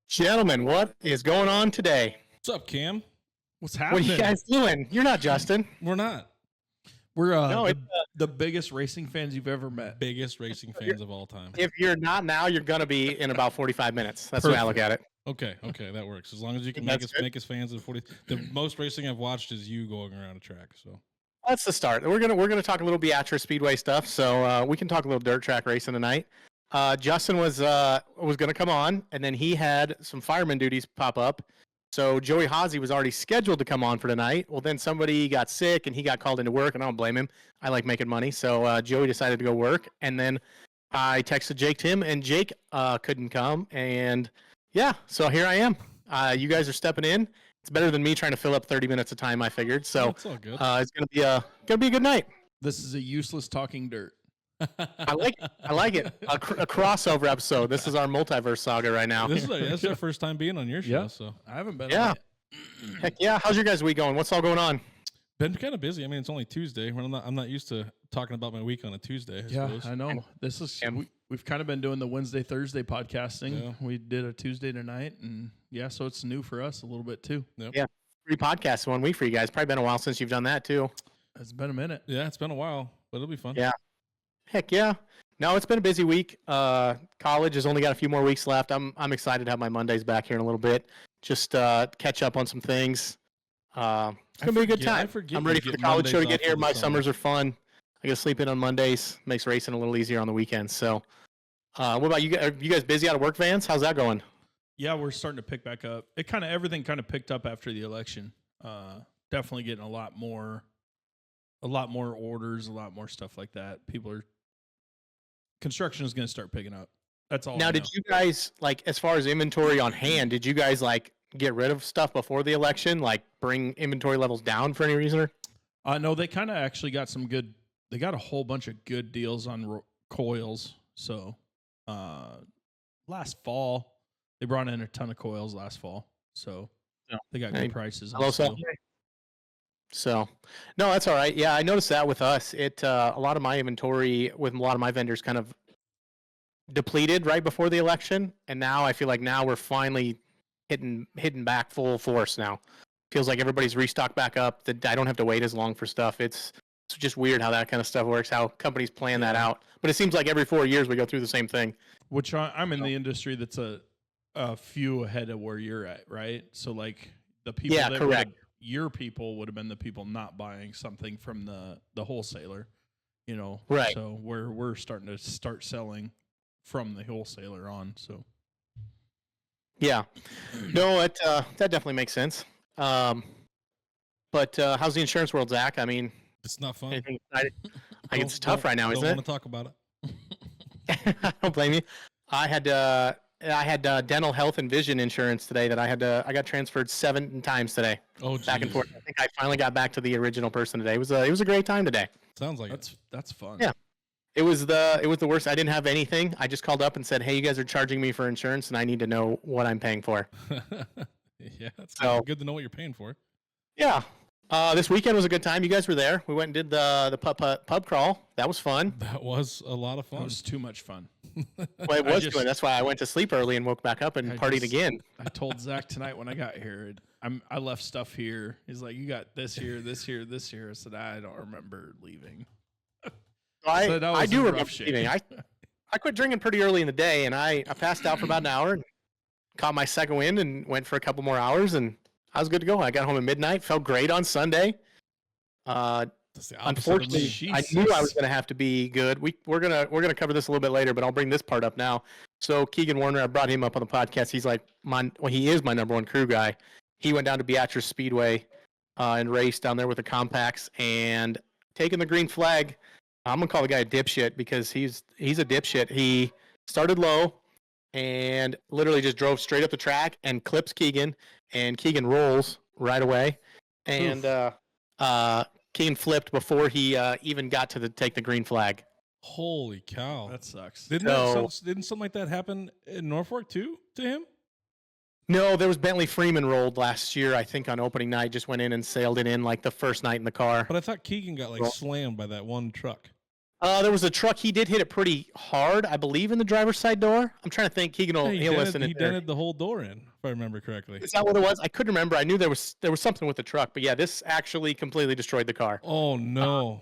Gentlemen, what is going on today? What's up, Cam? What's What happening? are you guys doing? You're not Justin. We're not We're No, the biggest racing fans you've ever met. biggest racing fans of all time. If you're not now, you're going to be in about 45 minutes. That's the way I look at it. Okay, that works. As long as you can That's make us fans of 40. The most racing I've watched is you going around a track. So That's the start. We're gonna talk a little Beatrice Speedway stuff, so we can talk a little dirt track racing tonight. Justin was gonna come on, and then he had some fireman duties pop up. So Joey Haase was already scheduled to come on for tonight. Well, then somebody got sick, and he got called into work, and I don't blame him. I like making money, so Joey decided to go work, and then I texted Jake Tim, and Jake couldn't come, and yeah, so here I am. You guys are stepping in. It's better than me trying to fill up 30 minutes of time, I figured. So it's all good. it's gonna be a good night. This is a useless talking dirt. I like it. A crossover episode. This is our Multiverse Saga right now. This is our first time being on your show. Yeah. So I haven't been. Yeah. On it. Heck yeah. How's your guys' week going? What's all going on? been kind of busy. I mean, it's only Tuesday. I'm not used to talking about my week on a Tuesday. I suppose. I know. This is we've kind of been doing the Wednesday, Thursday podcasting. Yeah. We did a Tuesday tonight, and so it's new for us a little bit too. Yep. Yeah. 3 podcasts in 1 week for you guys. Probably been a while since you've done that too. It's been a minute. Yeah, it's been a while, but it'll be fun. Yeah. Heck yeah. No, it's been a busy week. College has only got a few more weeks left. I'm excited to have my Mondays back here in a little bit. Just catch up on some things. It's gonna be a good time. I'm ready for the college show to get here. My summers are fun. I get to sleep in on Mondays. Makes racing a little easier on the weekends. So, what about you? Are you guys busy out of work, Vance? How's that going? Yeah, we're starting to pick back up. Everything kind of picked up after the election. Definitely getting a lot more orders, a lot more stuff like that. Construction is going to start picking up. That's all. Now, did you guys, like, as far as inventory on hand, did you guys like get rid of stuff before the election, like bring inventory levels down for any reason? No, they kind of actually got some good. They got a whole bunch of good deals on coils. So, last fall they brought in a ton of coils last fall. So they got good prices. Hello, So, no, that's all right. Yeah, I noticed that with us. A lot of my inventory with a lot of my vendors kind of depleted right before the election, and now I feel like we're finally hitting back full force now. Feels like everybody's restocked back up. That I don't have to wait as long for stuff. It's just weird how that kind of stuff works, how companies plan that out. But it seems like every 4 years we go through the same thing. Which I'm in the industry that's a few ahead of where you're at, right? So like the people correct. Your people would have been the people not buying something from the wholesaler, right? So we're starting to selling from the wholesaler on. So yeah, no, that definitely makes sense. But how's the insurance world, Zach? I mean, it's not fun. It's tough right now, isn't it? I don't want to talk about it. I don't blame you. I had dental health and vision insurance today that I got transferred 7 times today. Oh, back and forth. I think I finally got back to the original person today. It was a great time today. Sounds like that's fun. Yeah. It was the worst. I didn't have anything. I just called up and said, "Hey, you guys are charging me for insurance, and I need to know what I'm paying for." Yeah, that's good to know what you're paying for. Yeah. This weekend was a good time. You guys were there. We went and did the pub crawl. That was fun. That was a lot of fun. It was too much fun. Well, it was good. That's why I went to sleep early and woke back up and partied again. I told Zach tonight when I got here, I left stuff here. He's like, "You got this here, this here, this here." I said, "I don't remember leaving." I do remember leaving. I quit drinking pretty early in the day, and I passed out for about an hour and caught my second wind and went for a couple more hours, and I was good to go. I got home at midnight. Felt great on Sunday. Unfortunately, I knew I was going to have to be good. We're gonna cover this a little bit later, but I'll bring this part up now. So Keegan Warner, I brought him up on the podcast. He's like he is my number one crew guy. He went down to Beatrice Speedway and raced down there with the compacts and taking the green flag. I'm gonna call the guy a dipshit because he's a dipshit. He started low and literally just drove straight up the track and clips Keegan, and Keegan rolls right away, and Keegan flipped before he even got to take the green flag. Holy cow, that sucks. Didn't something like that happen in Norfolk too to him? No, there was Bentley Freeman rolled last year, I think, on opening night. Just went in and sailed it in like the first night in the car. But I thought Keegan got slammed by that one truck. There was a truck. He did hit it pretty hard, I believe, in the driver's side door. I'm trying to think. Keegan will listen. He dented the whole door in, if I remember correctly. Is that what it was? I couldn't remember. I knew there was something with the truck, but yeah, this actually completely destroyed the car. Oh no,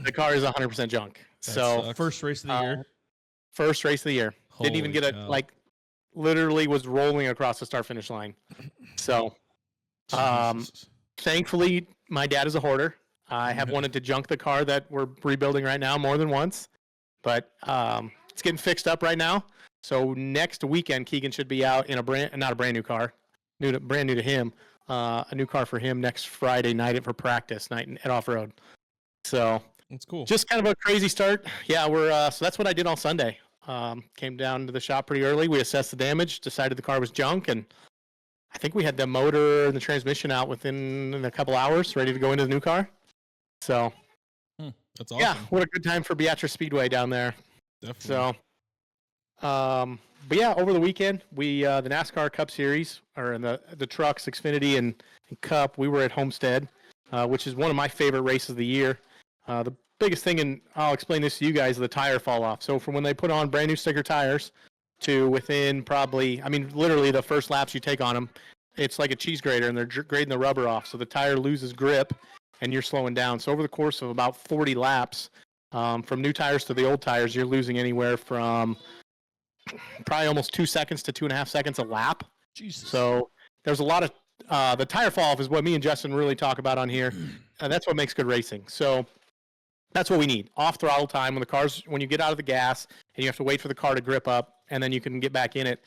the car is 100% junk. That so sucks. First race of the year. First race of the year. Didn't even get literally was rolling across the start finish line. So, thankfully, my dad is a hoarder. I have wanted to junk the car that we're rebuilding right now more than once, but it's getting fixed up right now. So next weekend, Keegan should be out in not a brand new car, brand new to him, a new car for him next Friday night for practice night at off road. So that's cool. Just kind of a crazy start. Yeah, so that's what I did on Sunday. Came down to the shop pretty early. We assessed the damage, decided the car was junk, and I think we had the motor and the transmission out within a couple hours, ready to go into the new car. So, that's awesome. Yeah, what a good time for Beatrice Speedway down there. Definitely. So, but yeah, over the weekend, we the NASCAR Cup Series, or in the trucks, Xfinity and Cup, we were at Homestead, which is one of my favorite races of the year. The biggest thing, and I'll explain this to you guys, is the tire fall off. So from when they put on brand new sticker tires to within probably, literally the first laps you take on them, it's like a cheese grater, and they're grading the rubber off. So the tire loses grip, and you're slowing down. So over the course of about 40 laps, from new tires to the old tires, you're losing anywhere from probably almost 2 seconds to 2.5 seconds a lap. Jesus. So there's a lot of the tire fall off is what me and Justin really talk about on here. That's what makes good racing. So that's what we need. Off throttle time when you get out of the gas and you have to wait for the car to grip up and then you can get back in it.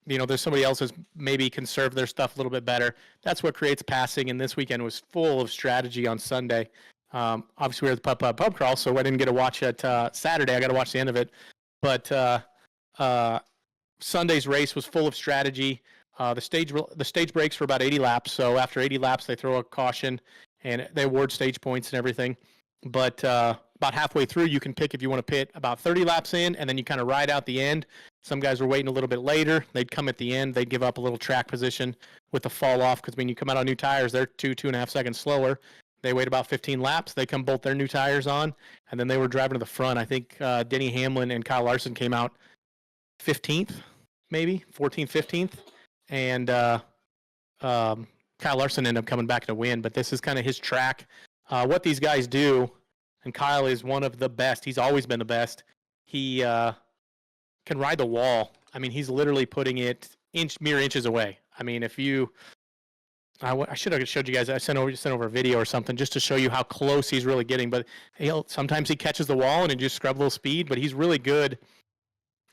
There's somebody else who's maybe conserved their stuff a little bit better. That's what creates passing. And this weekend was full of strategy on Sunday. Obviously, we were at the pub crawl, so I didn't get to watch it Saturday. I got to watch the end of it. But Sunday's race was full of strategy. The stage breaks for about 80 laps. So after 80 laps, they throw a caution and they award stage points and everything. But about halfway through, you can pick if you want to pit about 30 laps in, and then you kind of ride out the end. Some guys were waiting a little bit later. They'd come at the end. They'd give up a little track position with the fall off because when you come out on new tires, they're 2.5 seconds slower. They wait about 15 laps. They come bolt their new tires on, and then they were driving to the front. I think Denny Hamlin and Kyle Larson came out 15th, maybe 14th, 15th, and Kyle Larson ended up coming back to win. But this is kind of his track. What these guys do, and Kyle is one of the best. He's always been the best. He can ride the wall. He's literally putting it mere inches away. If you, I should have showed you guys. I sent over a video or something just to show you how close he's really getting. But sometimes he catches the wall and he just scrub a little speed. But he's really good,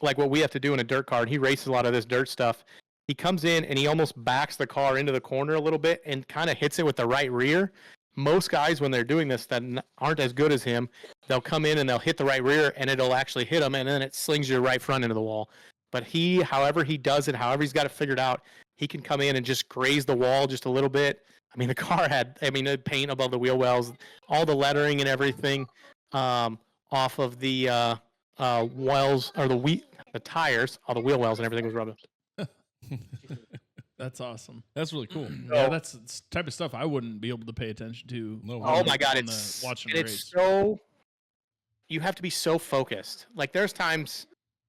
like what we have to do in a dirt car. And he races a lot of this dirt stuff. He comes in and he almost backs the car into the corner a little bit and kind of hits it with the right rear. Most guys, when they're doing this that aren't as good as him, they'll come in and they'll hit the right rear and it'll actually hit them and then it slings your right front into the wall. But however he does it, however he's got it figured out, he can come in and just graze the wall just a little bit. The car had, the paint above the wheel wells, all the lettering and everything off of the wells or the tires, all the wheel wells and everything was rubbing. That's awesome. That's really cool. Yeah, that's the type of stuff I wouldn't be able to pay attention to. No, oh my God, watching it's so. You have to be so focused. Like there's times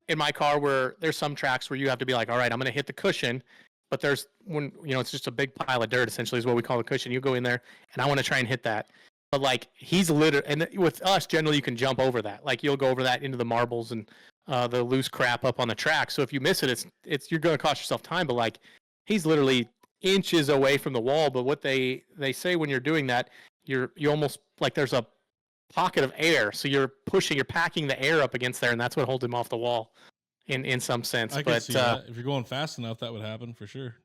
in my car where there's some tracks where you have to be like, all right, I'm going to hit the cushion, but there's when it's just a big pile of dirt. Essentially, is what we call the cushion. You go in there, and I want to try and hit that. But like he's literally, and with us, generally you can jump over that. Like you'll go over that into the marbles and the loose crap up on the track. So if you miss it, it's you're going to cost yourself time. But like. He's literally inches away from the wall, but what they say when you're doing that, you almost like there's a pocket of air, so you're packing the air up against there, and that's what holds him off the wall, in some sense. I can see that. If you're going fast enough, that would happen for sure.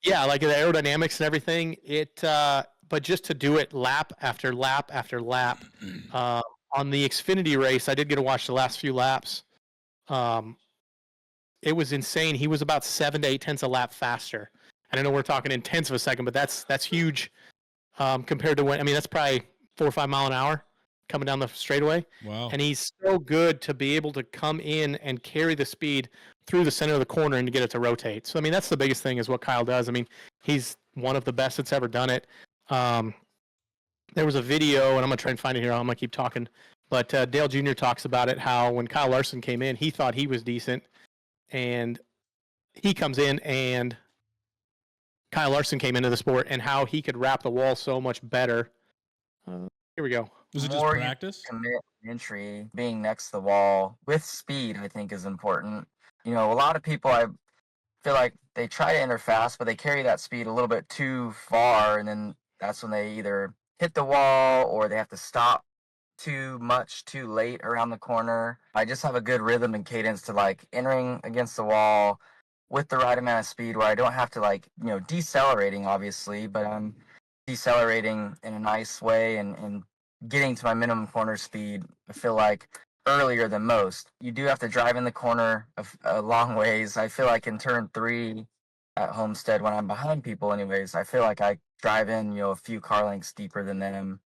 Yeah, like the aerodynamics and everything. But just to do it lap after lap after lap, on the Xfinity race, I did get to watch the last few laps. It was insane. He was about 7 to 8 tenths a lap faster. I know we're talking in tenths of a second, but that's huge compared to when. That's probably 4 or 5 mile an hour coming down the straightaway. Wow! And he's so good to be able to come in and carry the speed through the center of the corner and to get it to rotate. So that's the biggest thing is what Kyle does. He's one of the best that's ever done it. There was a video, and I'm gonna try and find it here. I'm gonna keep talking. But Dale Jr. talks about it, how when Kyle Larson came in, he thought he was decent. And he comes in and Kyle Larson came into the sport and how he could wrap the wall so much better. Here we go. Was it just practice? Commit entry, being next to the wall with speed, I think is important. A lot of people, I feel like they try to enter fast, but they carry that speed a little bit too far, and then that's when they either hit the wall or they have to stop too much too late around the corner. I just have a good rhythm and cadence to like entering against the wall with the right amount of speed where I don't have to decelerating obviously, but I'm decelerating in a nice way and getting to my minimum corner speed, I feel like, earlier than most. You do have to drive in the corner a long ways. I feel like in turn 3 at Homestead, when I'm behind people anyways, I feel like I drive in, a few car lengths deeper than them,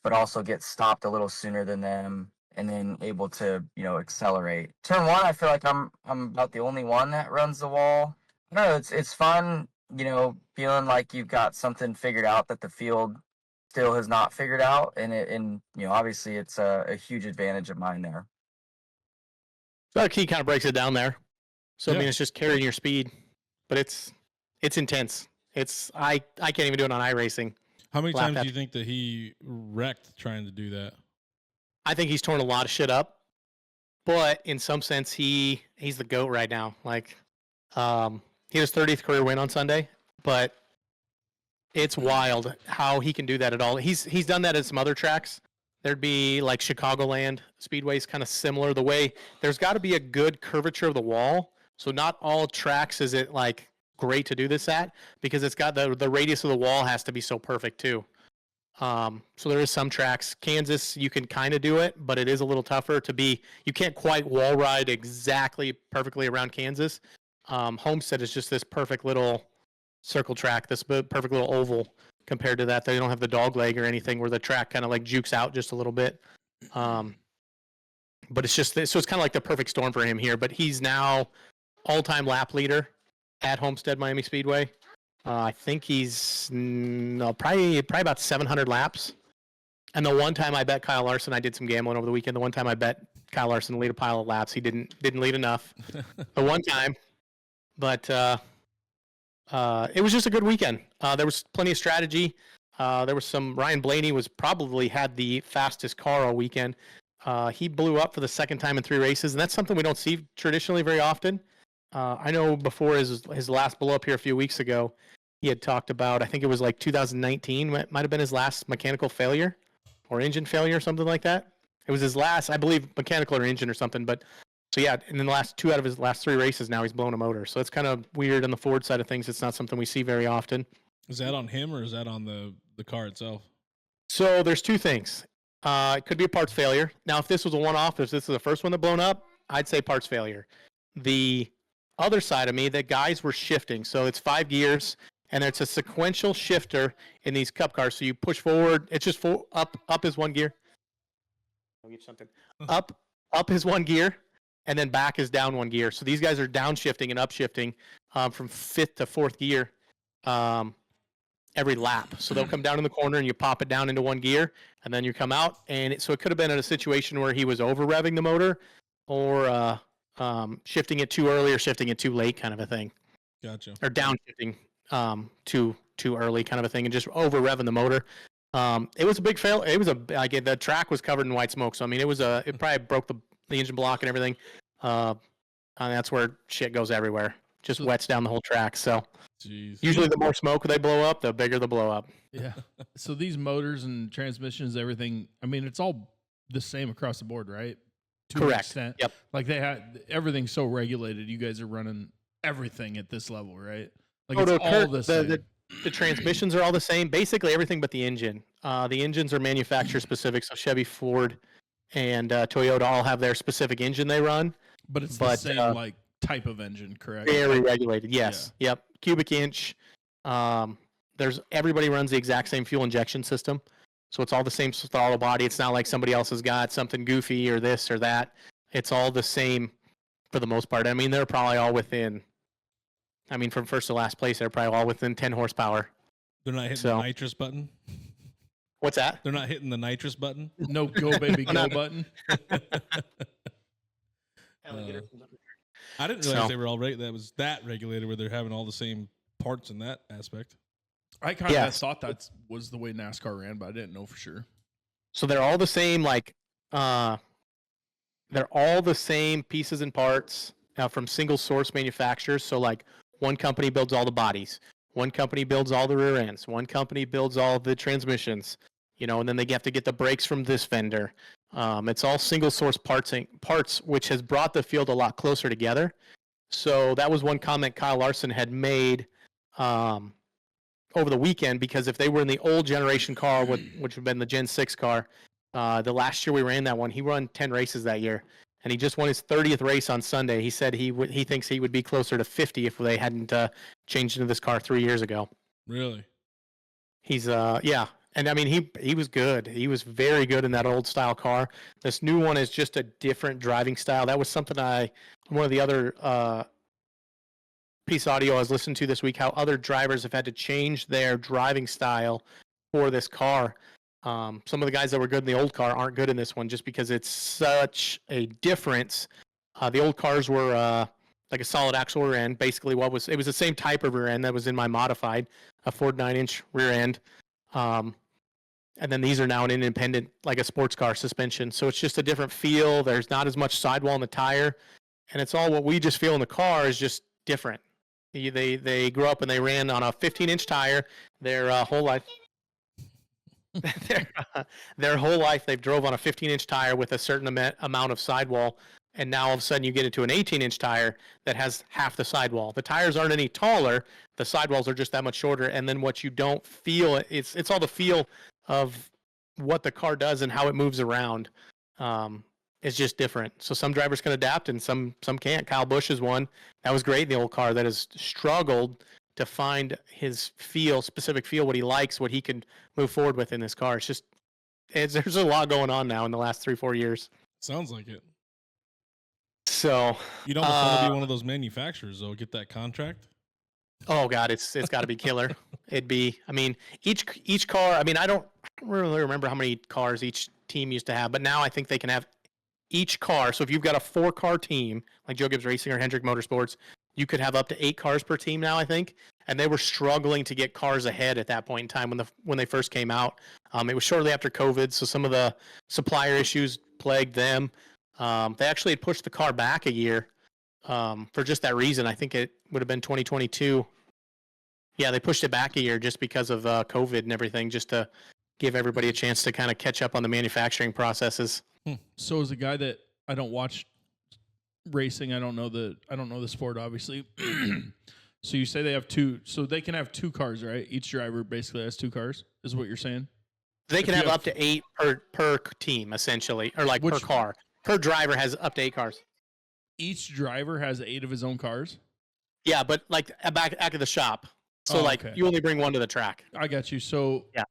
but also get stopped a little sooner than them and then able to, accelerate. Turn 1, I feel like I'm about the only one that runs the wall. I don't know, it's fun, feeling like you've got something figured out that the field still has not figured out, and obviously it's a huge advantage of mine there. So Key kind of breaks it down there. So Yeah. I mean, it's just carrying your speed, but it's intense. I can't even do it on iRacing. How many Lap times do after- you think that he wrecked trying to do that? I think he's torn a lot of shit up, but in some sense, he's the GOAT right now. Like, he had his 30th career win on Sunday, but it's wild how he can do that at all. He's done that at some other tracks. There'd be like Chicagoland Speedway's kind of similar. The way there's got to be a good curvature of the wall. So not all tracks is it like great to do this at, because it's got the radius of the wall has to be so perfect too. So there is some tracks. Kansas, you can kind of do it, but it is a little tougher to be. You can't quite wall ride exactly perfectly around Kansas. Homestead is just this perfect little circle track, this perfect little oval. Compared to that, they don't have the dog leg or anything where the track kind of like jukes out just a little bit. But it's just so it's kind of like the perfect storm for him here. But he's now all-time lap leader at Homestead Miami Speedway. I think he's probably about 700 laps. And the one time I bet Kyle Larson, I did some gambling over the weekend. The one time I bet Kyle Larson to lead a pile of laps, he didn't lead enough. The one time, but it was just a good weekend. There was plenty of strategy. There was some. Ryan Blaney was probably had the fastest car all weekend. He blew up for the second time in 3 races, and that's something we don't see traditionally very often. I know before his last blow up here a few weeks ago, he had talked about, I think it was like 2019, might have been his last mechanical failure or engine failure or something like that. It was his last, I believe, mechanical or engine or something. But so yeah, and in the last 2 out of his last 3 races now he's blown a motor. So it's kind of weird on the Ford side of things. It's not something we see very often. Is that on him or is that on the car itself? So there's 2 things. It could be a parts failure. Now, if this was a one-off, if this is the first one that blown up, I'd say parts failure. The other side of me, that guys were shifting. So it's 5 gears, and it's a sequential shifter in these cup cars. So you push forward. It's just up is 1 gear. I'll give something. Up is 1 gear, and then back is down 1 gear. So these guys are downshifting and upshifting from 5th to 4th gear every lap. So they'll come down in the corner, and you pop it down into 1 gear, and then you come out. And so it could have been in a situation where he was over revving the motor, or shifting it too early or shifting it too late, kind of a thing. Gotcha. Or downshifting too early, kind of a thing, and just over revving the motor. It was a big fail. It was the track was covered in white smoke. So I mean, it probably broke the engine block and everything. And that's where shit goes everywhere. Just wets down the whole track. So Jeez. usually the more smoke they blow up, the bigger the blow up. Yeah. So these motors and transmissions, everything, I mean, it's all the same across the board, right? To an Correct. extent. Yep. Like they had everything's so regulated. You guys are running everything at this level, right? Like Oh, it's no, all the same. The transmissions are all the same. Basically everything but the engine. The engines are manufacturer specific. So Chevy, Ford, and Toyota all have their specific engine they run. But it's the same like type of engine, correct? Very regulated. Yes. Yeah. Yep. Cubic inch. Everybody runs the exact same fuel injection system. So it's all the same throttle body. It's not like somebody else has got something goofy or this or that. It's all the same for the most part. I mean, they're probably all within, from first to last place, they're probably all within 10 horsepower. They're not hitting the nitrous button? What's that? They're not hitting the nitrous button. No go baby go button. I didn't realize they were all that was that regulated where they're having all the same parts in that aspect. I kind of thought that was the way NASCAR ran, but I didn't know for sure. So they're all the same, like they're all the same pieces and parts from single source manufacturers. So like one company builds all the bodies, one company builds all the rear ends, one company builds all the transmissions, and then they have to get the brakes from this vendor. It's all single source parts, which has brought the field a lot closer together. So that was one comment Kyle Larson had made over the weekend, because if they were in the old generation car, which would have been the Gen 6 car, the last year we ran that one, he won 10 races that year, and he just won his 30th race on Sunday. He said he thinks he would be closer to 50 if they hadn't changed into this car 3 years ago. Really? He's yeah. And I mean, he was good. He was very good in that old style car. This new one is just a different driving style. That was something one of the other piece of audio I was listening to this week, how other drivers have had to change their driving style for this car. Some of the guys that were good in the old car aren't good in this one, just because it's such a difference. The old cars were like a solid axle rear end. Basically, it was the same type of rear end that was in my modified, a Ford 9-inch rear end. And then these are now an independent, like a sports car suspension. So it's just a different feel. There's not as much sidewall in the tire, and it's all what we just feel in the car is just different. They grew up and they ran on a 15-inch tire their whole life. their whole life they've drove on a 15-inch tire with a certain amount of sidewall, and now all of a sudden you get into an 18-inch tire that has half the sidewall. The tires aren't any taller, the sidewalls are just that much shorter, and then what you don't feel, it's all the feel of what the car does and how it moves around. It's just different. So some drivers can adapt and some can't. Kyle Busch is one that was great in the old car that has struggled to find his specific feel, what he likes, what he can move forward with in this car. There's a lot going on now in the last 3-4 years. Sounds like it. So you don't want to be one of those manufacturers, though. Get that contract. Oh God, it's got to be killer. It'd be. I mean, each car. I mean, I don't really remember how many cars each team used to have, but now I think they can have each car. So if you've got a 4-car team like Joe Gibbs Racing or Hendrick Motorsports, you could have up to 8 cars per team now, I think. And they were struggling to get cars ahead at that point in time when they first came out. It was shortly after COVID, so some of the supplier issues plagued them. They actually had pushed the car back a year for just that reason. I think it would have been 2022. Yeah, they pushed it back a year just because of COVID and everything, just to give everybody a chance to kind of catch up on the manufacturing processes. So as a guy that I don't watch racing, I don't know the sport, obviously. So you say they have 2, so they can have 2 cars, right? Each driver basically has 2 cars, is what you're saying? They can have up to 8 per team, essentially, or like per car. Per driver has up to 8 cars. Each driver has 8 of his own cars? Yeah, but like back at the shop. So you only bring one to the track. I got you. So yeah,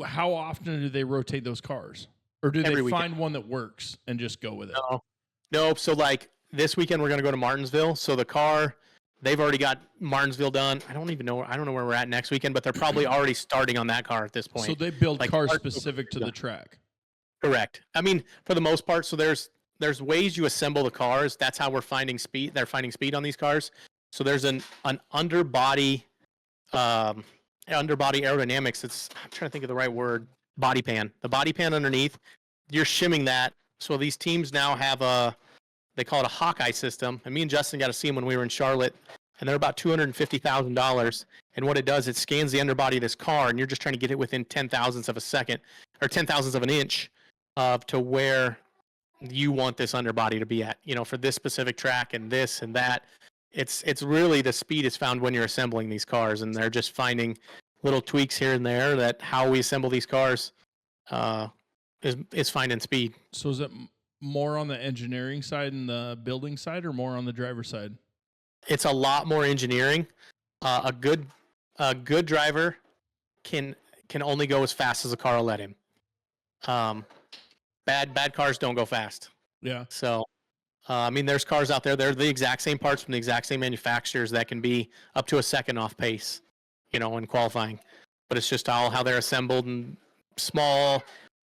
how often do they rotate those cars? Or do they find one that works and just go with it? No. So like this weekend we're going to go to Martinsville. So the car, they've already got Martinsville done. I don't know where we're at next weekend, but they're probably already starting on that car at this point. So they build cars specific to the track. Correct. I mean, for the most part, so there's ways you assemble the cars. That's how we're finding speed. They're finding speed on these cars. So there's an underbody aerodynamics. I'm trying to think of the right word. Body pan. The body pan underneath, you're shimming that. So these teams now have they call it a Hawkeye system. And me and Justin got to see them when we were in Charlotte, and they're about $250,000. And what it does, it scans the underbody of this car, and you're just trying to get it within 10,000ths of a second or 10,000ths of an inch to where you want this underbody to be at, for this specific track and this and that. It's really, the speed is found when you're assembling these cars, and they're just finding little tweaks here and there that how we assemble these cars is finding speed. So is it more on the engineering side and the building side, or more on the driver's side? It's a lot more engineering. A good driver can only go as fast as the car will let him. Bad cars don't go fast. Yeah. So, I mean, there's cars out there. They're the exact same parts from the exact same manufacturers that can be up to a second off pace, in qualifying. But it's just all how they're assembled and small. I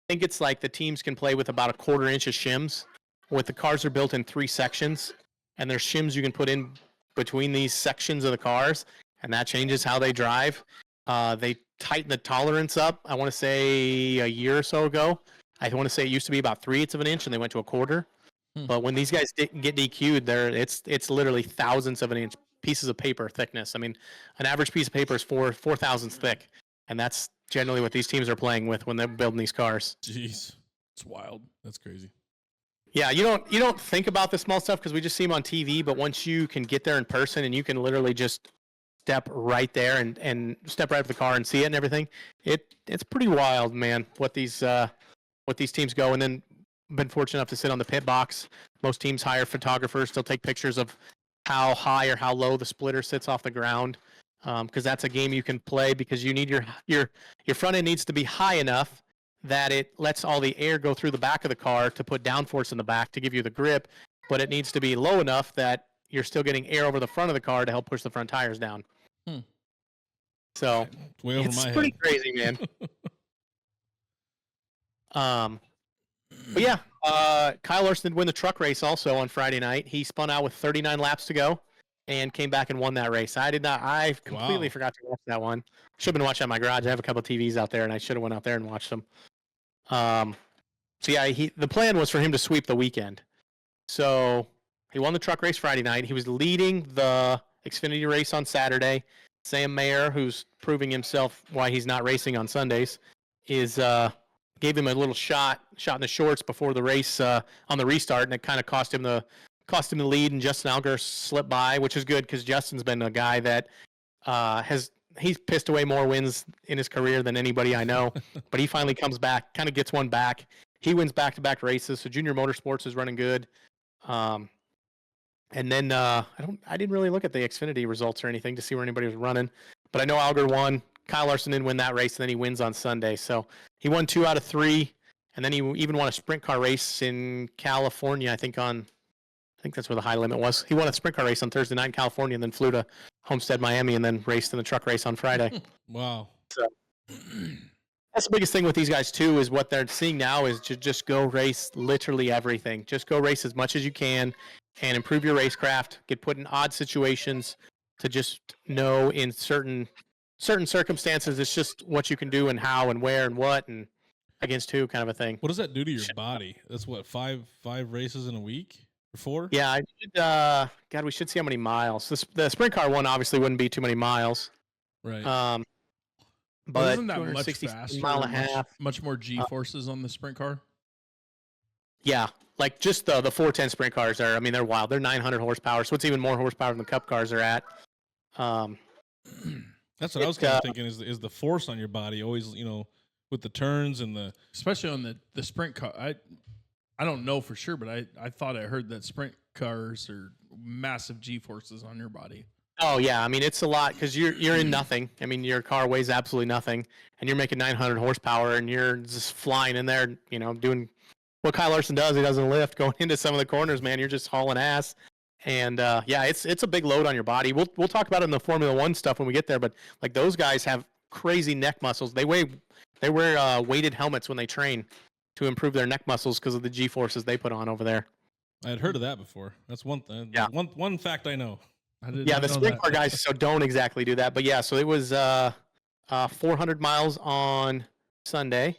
think it's like the teams can play with about a 1/4 inch of shims. With the cars are built in 3 sections, and there's shims you can put in between these sections of the cars, and that changes how they drive. They tighten the tolerance up. I want to say a year or so ago. I want to say it used to be about 3/8 of an inch, and they went to a 1/4. But when these guys get DQ'd, it's literally thousandths of an inch pieces of paper thickness. I mean, an average piece of paper is 4 thousandths thick, and that's generally what these teams are playing with when they're building these cars. Jeez, it's wild. That's crazy. Yeah, you don't think about the small stuff because we just see them on TV. But once you can get there in person and you can literally just step right there and step right up the car and see it and everything, it's pretty wild, man. What these teams go, and then been fortunate enough to sit on the pit box. Most teams hire photographers. They'll take pictures of how high or how low the splitter sits off the ground, because that's a game you can play because you need your front end needs to be high enough that it lets all the air go through the back of the car to put downforce in the back to give you the grip, but it needs to be low enough that you're still getting air over the front of the car to help push the front tires down. So it's way over it's my pretty head. crazy, man. But yeah, Kyle Larson did win the truck race also on Friday night. He spun out with 39 laps to go and came back and won that race. I completely forgot to watch that one. Should have been watching at my garage. I have a couple of TVs out there, and I should have went out there and watched them. So yeah, the plan was for him to sweep the weekend. So he won the truck race Friday night. He was leading the Xfinity race on Saturday. Sam Mayer, who's proving himself why he's not racing on Sundays, gave him a little shot in the shorts before the race on the restart, and it kind of cost him the lead. And Justin Allgaier slipped by, which is good because Justin's been a guy that he's pissed away more wins in his career than anybody I know. But he finally comes back, kind of gets one back. He wins back-to-back races, so Junior Motorsports is running good. And then I didn't really look at the Xfinity results or anything to see where anybody was running, but I know Allgaier won. Kyle Larson didn't win that race, and then he wins on Sunday. So he won 2 out of 3, and then he even won a sprint car race in California. I think that's where the high limit was. He won a sprint car race on Thursday night in California, and then flew to Homestead, Miami, and then raced in the truck race on Friday. Wow. So that's the biggest thing with these guys too, is what they're seeing now is to just go race literally everything. Just go race as much as you can and improve your racecraft, get put in odd situations to just know in certain circumstances it's just what you can do and how and where and what and against who kind of a thing. What does that do to your body? That's what, five races in a week or 4? Yeah, I should, God, we should see how many miles. The sprint car one obviously wouldn't be too many miles. Right. But isn't that much faster? Mile and a half. Much more G forces on the sprint car. Yeah, like just the 410 sprint cars are. I mean, they're wild. They're 900 horsepower, so it's even more horsepower than the Cup cars are at. That's what I was kind of thinking. Is the force on your body always, with the turns and especially on the sprint car? I don't know for sure, but I thought I heard that sprint cars are massive G forces on your body. Oh yeah, I mean it's a lot because you're in nothing. I mean your car weighs absolutely nothing, and you're making 900 horsepower, and you're just flying in there, doing what Kyle Larson does. He doesn't lift, going into some of the corners, man. You're just hauling ass, and yeah, it's a big load on your body. We'll talk about it in the Formula One stuff when we get there, but like those guys have crazy neck muscles. They wear weighted helmets when they train to improve their neck muscles because of the G forces they put on over there. I had heard of that before. That's one thing. Yeah. One fact I know. Yeah, the sprint car guys don't exactly do that, but yeah. So it was 400 miles on Sunday.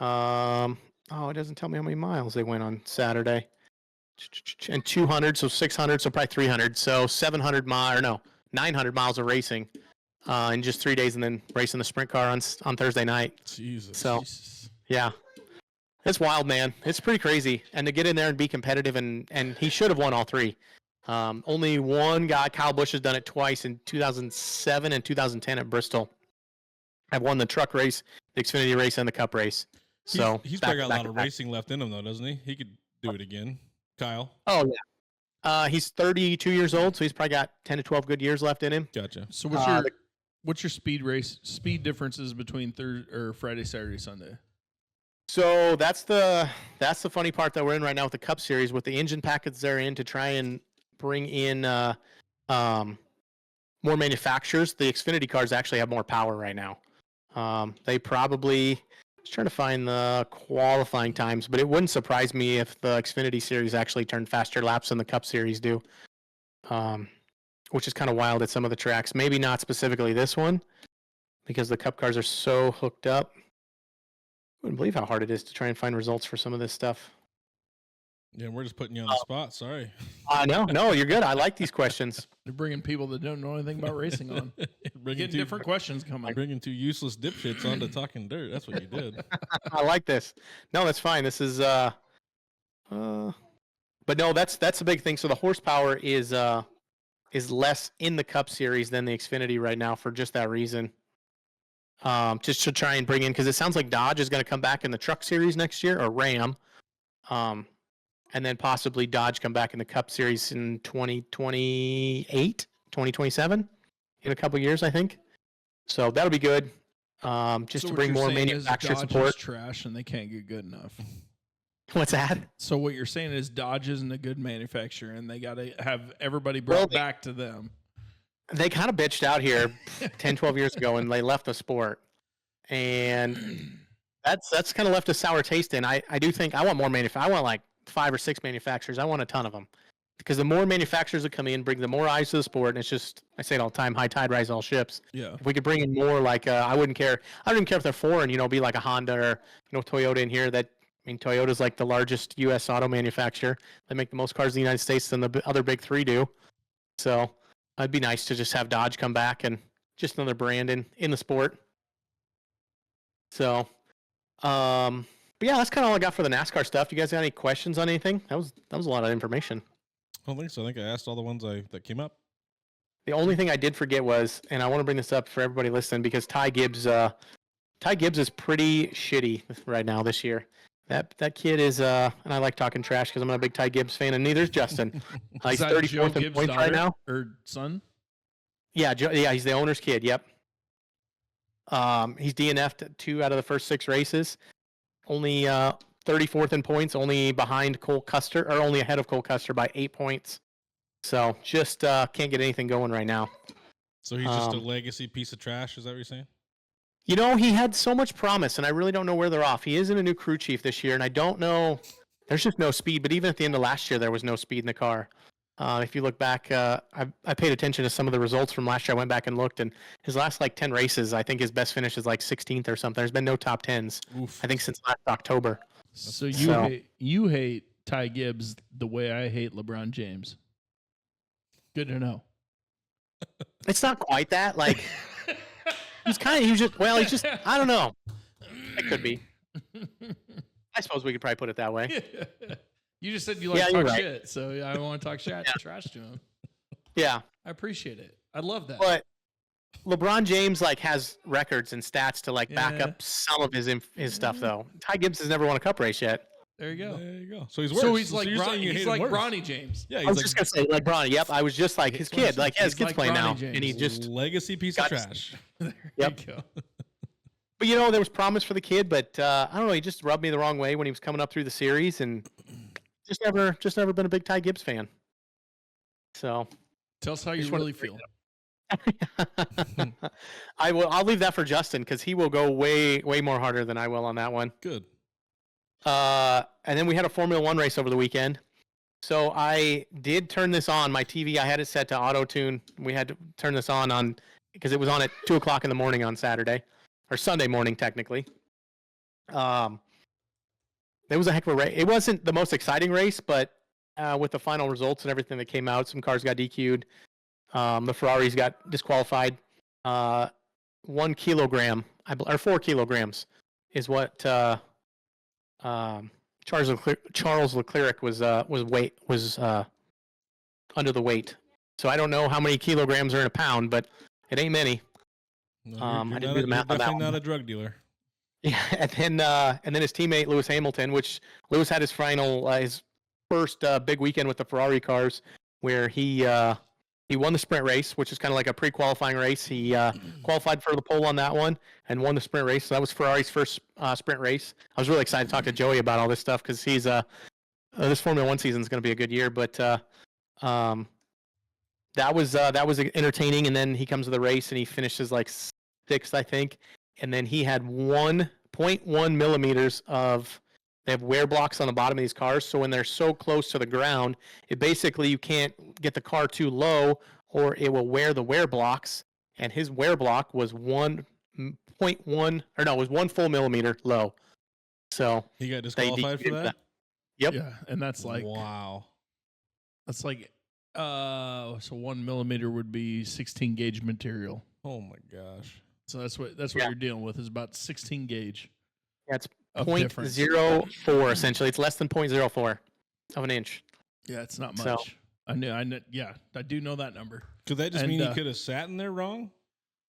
It doesn't tell me how many miles they went on Saturday. And 200, so 600, so probably 300, so 900 miles of racing in just 3 days, and then racing the sprint car on Thursday night. Jesus. So yeah, it's wild, man. It's pretty crazy, and to get in there and be competitive, and he should have won all 3. Only one guy, Kyle Busch, has done it twice in 2007 and 2010 at Bristol. I've won the truck race, the Xfinity race, and the Cup race. So he's probably got a lot of racing left in him, though, doesn't he? He could do it again, Kyle. Oh yeah. He's 32 years old, so he's probably got 10 to 12 good years left in him. Gotcha. So what's your speed differences between Friday, Saturday, Sunday? So that's the funny part that we're in right now with the Cup Series, with the engine packets they're in to try and bring in more manufacturers. The Xfinity cars actually have more power right now. They probably was trying to find the qualifying times, but it wouldn't surprise me if the Xfinity Series actually turned faster laps than the Cup Series do, which is kind of wild at some of the tracks. Maybe not specifically this one, because the Cup cars are so hooked up. I wouldn't believe how hard it is to try and find results for some of this stuff. Yeah, we're just putting you on the spot. Sorry. No, you're good. I like these questions. You're bringing people that don't know anything about racing on. Getting different questions coming. Bringing two useless dipshits on to talking dirt. That's what you did. I like this. No, that's fine. This is but no, that's a big thing. So the horsepower is less in the Cup Series than the Xfinity right now for just that reason. Just to try and bring in, because it sounds like Dodge is going to come back in the Truck Series next year, or Ram. And then possibly Dodge come back in the Cup Series in 2028, 2027, in a couple of years, I think. So that'll be good. Just to bring more manufacturer support. Trash, and they can't get good enough. What's that? So what you're saying is Dodge isn't a good manufacturer, and they got to have everybody brought back to them. They kind of bitched out here 10, 12 years ago, and they left the sport. And that's kind of left a sour taste in. I do think I want more I want like 5 or 6 manufacturers. I want a ton of them, because the more manufacturers that come in, bring the more eyes to the sport. And it's just, I say it all the time, high tide rise all ships. Yeah. If we could bring in more, like I wouldn't care if they're foreign, be like a Honda or Toyota in here. Toyota's like the largest U.S. auto manufacturer. They make the most cars in the United States than the other big 3 do. So it'd be nice to just have Dodge come back and just another brand in the sport. So, but yeah, that's kind of all I got for the NASCAR stuff. Do you guys got any questions on anything? That was a lot of information. I don't think so. I think I asked all the ones that came up. The only thing I did forget was, and I want to bring this up for everybody listening, because Ty Gibbs is pretty shitty right now this year. That kid is, and I like talking trash because I'm not a big Ty Gibbs fan, and neither is Justin. He's 34th in points right now. Or son? Yeah, he's the owner's kid. Yep. He's DNF'd 2 out of the first 6 races. Only 34th in points, only behind Cole Custer, or only ahead of Cole Custer by 8 points. So just can't get anything going right now. So he's just a legacy piece of trash. Is that what you're saying? He had so much promise, and I really don't know where they're off. He isn't a new crew chief this year, and I don't know. There's just no speed. But even at the end of last year, there was no speed in the car. If you look back, I paid attention to some of the results from last year. I went back and looked, and his last 10 races, I think his best finish is 16th or something. There's been no top 10s, I think, since last October. So you hate Ty Gibbs the way I hate LeBron James. Good to know. It's not quite that. He's just, I don't know. It could be. I suppose we could probably put it that way. You just said you like to talk shit, so I want to talk trash to him. Yeah. I appreciate it. I love that. But LeBron James has records and stats to back up some of his stuff, though. Ty Gibbs has never won a Cup race yet. There you go. There you go. So he's worse. So he's like Bronny James. Yeah, I was just gonna say like Bronny. Yep, I was just like his kid. His kid's playing now, James. and he just legacy piece of trash. There you go. But there was promise for the kid, but I don't know. He just rubbed me the wrong way when he was coming up through the series, and just never been a big Ty Gibbs fan. So tell us how you really feel. I'll leave that for Justin, because he will go way more harder than I will on that one. Good. And then we had a Formula 1 race over the weekend. So I did turn this on. My TV, I had it set to auto tune. We had to turn this on because it was on at 2:00 in the morning on Saturday, or Sunday morning technically. It was a heck of a race. It wasn't the most exciting race, but with the final results and everything that came out, some cars got DQ'd. The Ferraris got disqualified. 1 kilogram, or 4 kilograms, is what Charles Leclerc was under the weight. So I don't know how many kilograms are in a pound, but it ain't many. No, I didn't do the math on that. Definitely not a drug dealer. Yeah, and then his teammate Lewis Hamilton, which Lewis had his first big weekend with the Ferrari cars, where he won the sprint race, which is kind of like a pre-qualifying race. He qualified for the pole on that one and won the sprint race. So that was Ferrari's first sprint race. I was really excited to talk to Joey about all this stuff, because he's this Formula 1 season is going to be a good year. But that was entertaining. And then he comes to the race and he finishes 6th, I think. And then he had 1 0.1 millimeters of. They have wear blocks on the bottom of these cars, so when they're so close to the ground, it basically you can't get the car too low, or it will wear the wear blocks. And his wear block was 1.1, or no, it was 1 full millimeter low. So he got disqualified for that. Yep. Yeah, and that's like wow. That's like so 1 millimeter would be 16 gauge material. Oh my gosh. So that's what you're dealing with is about 16 gauge. That's 0.04 essentially. It's less than 0.04 of an inch. Yeah, it's not much. So, I knew. Yeah, I do know that number. Could that just mean you could have sat in there wrong,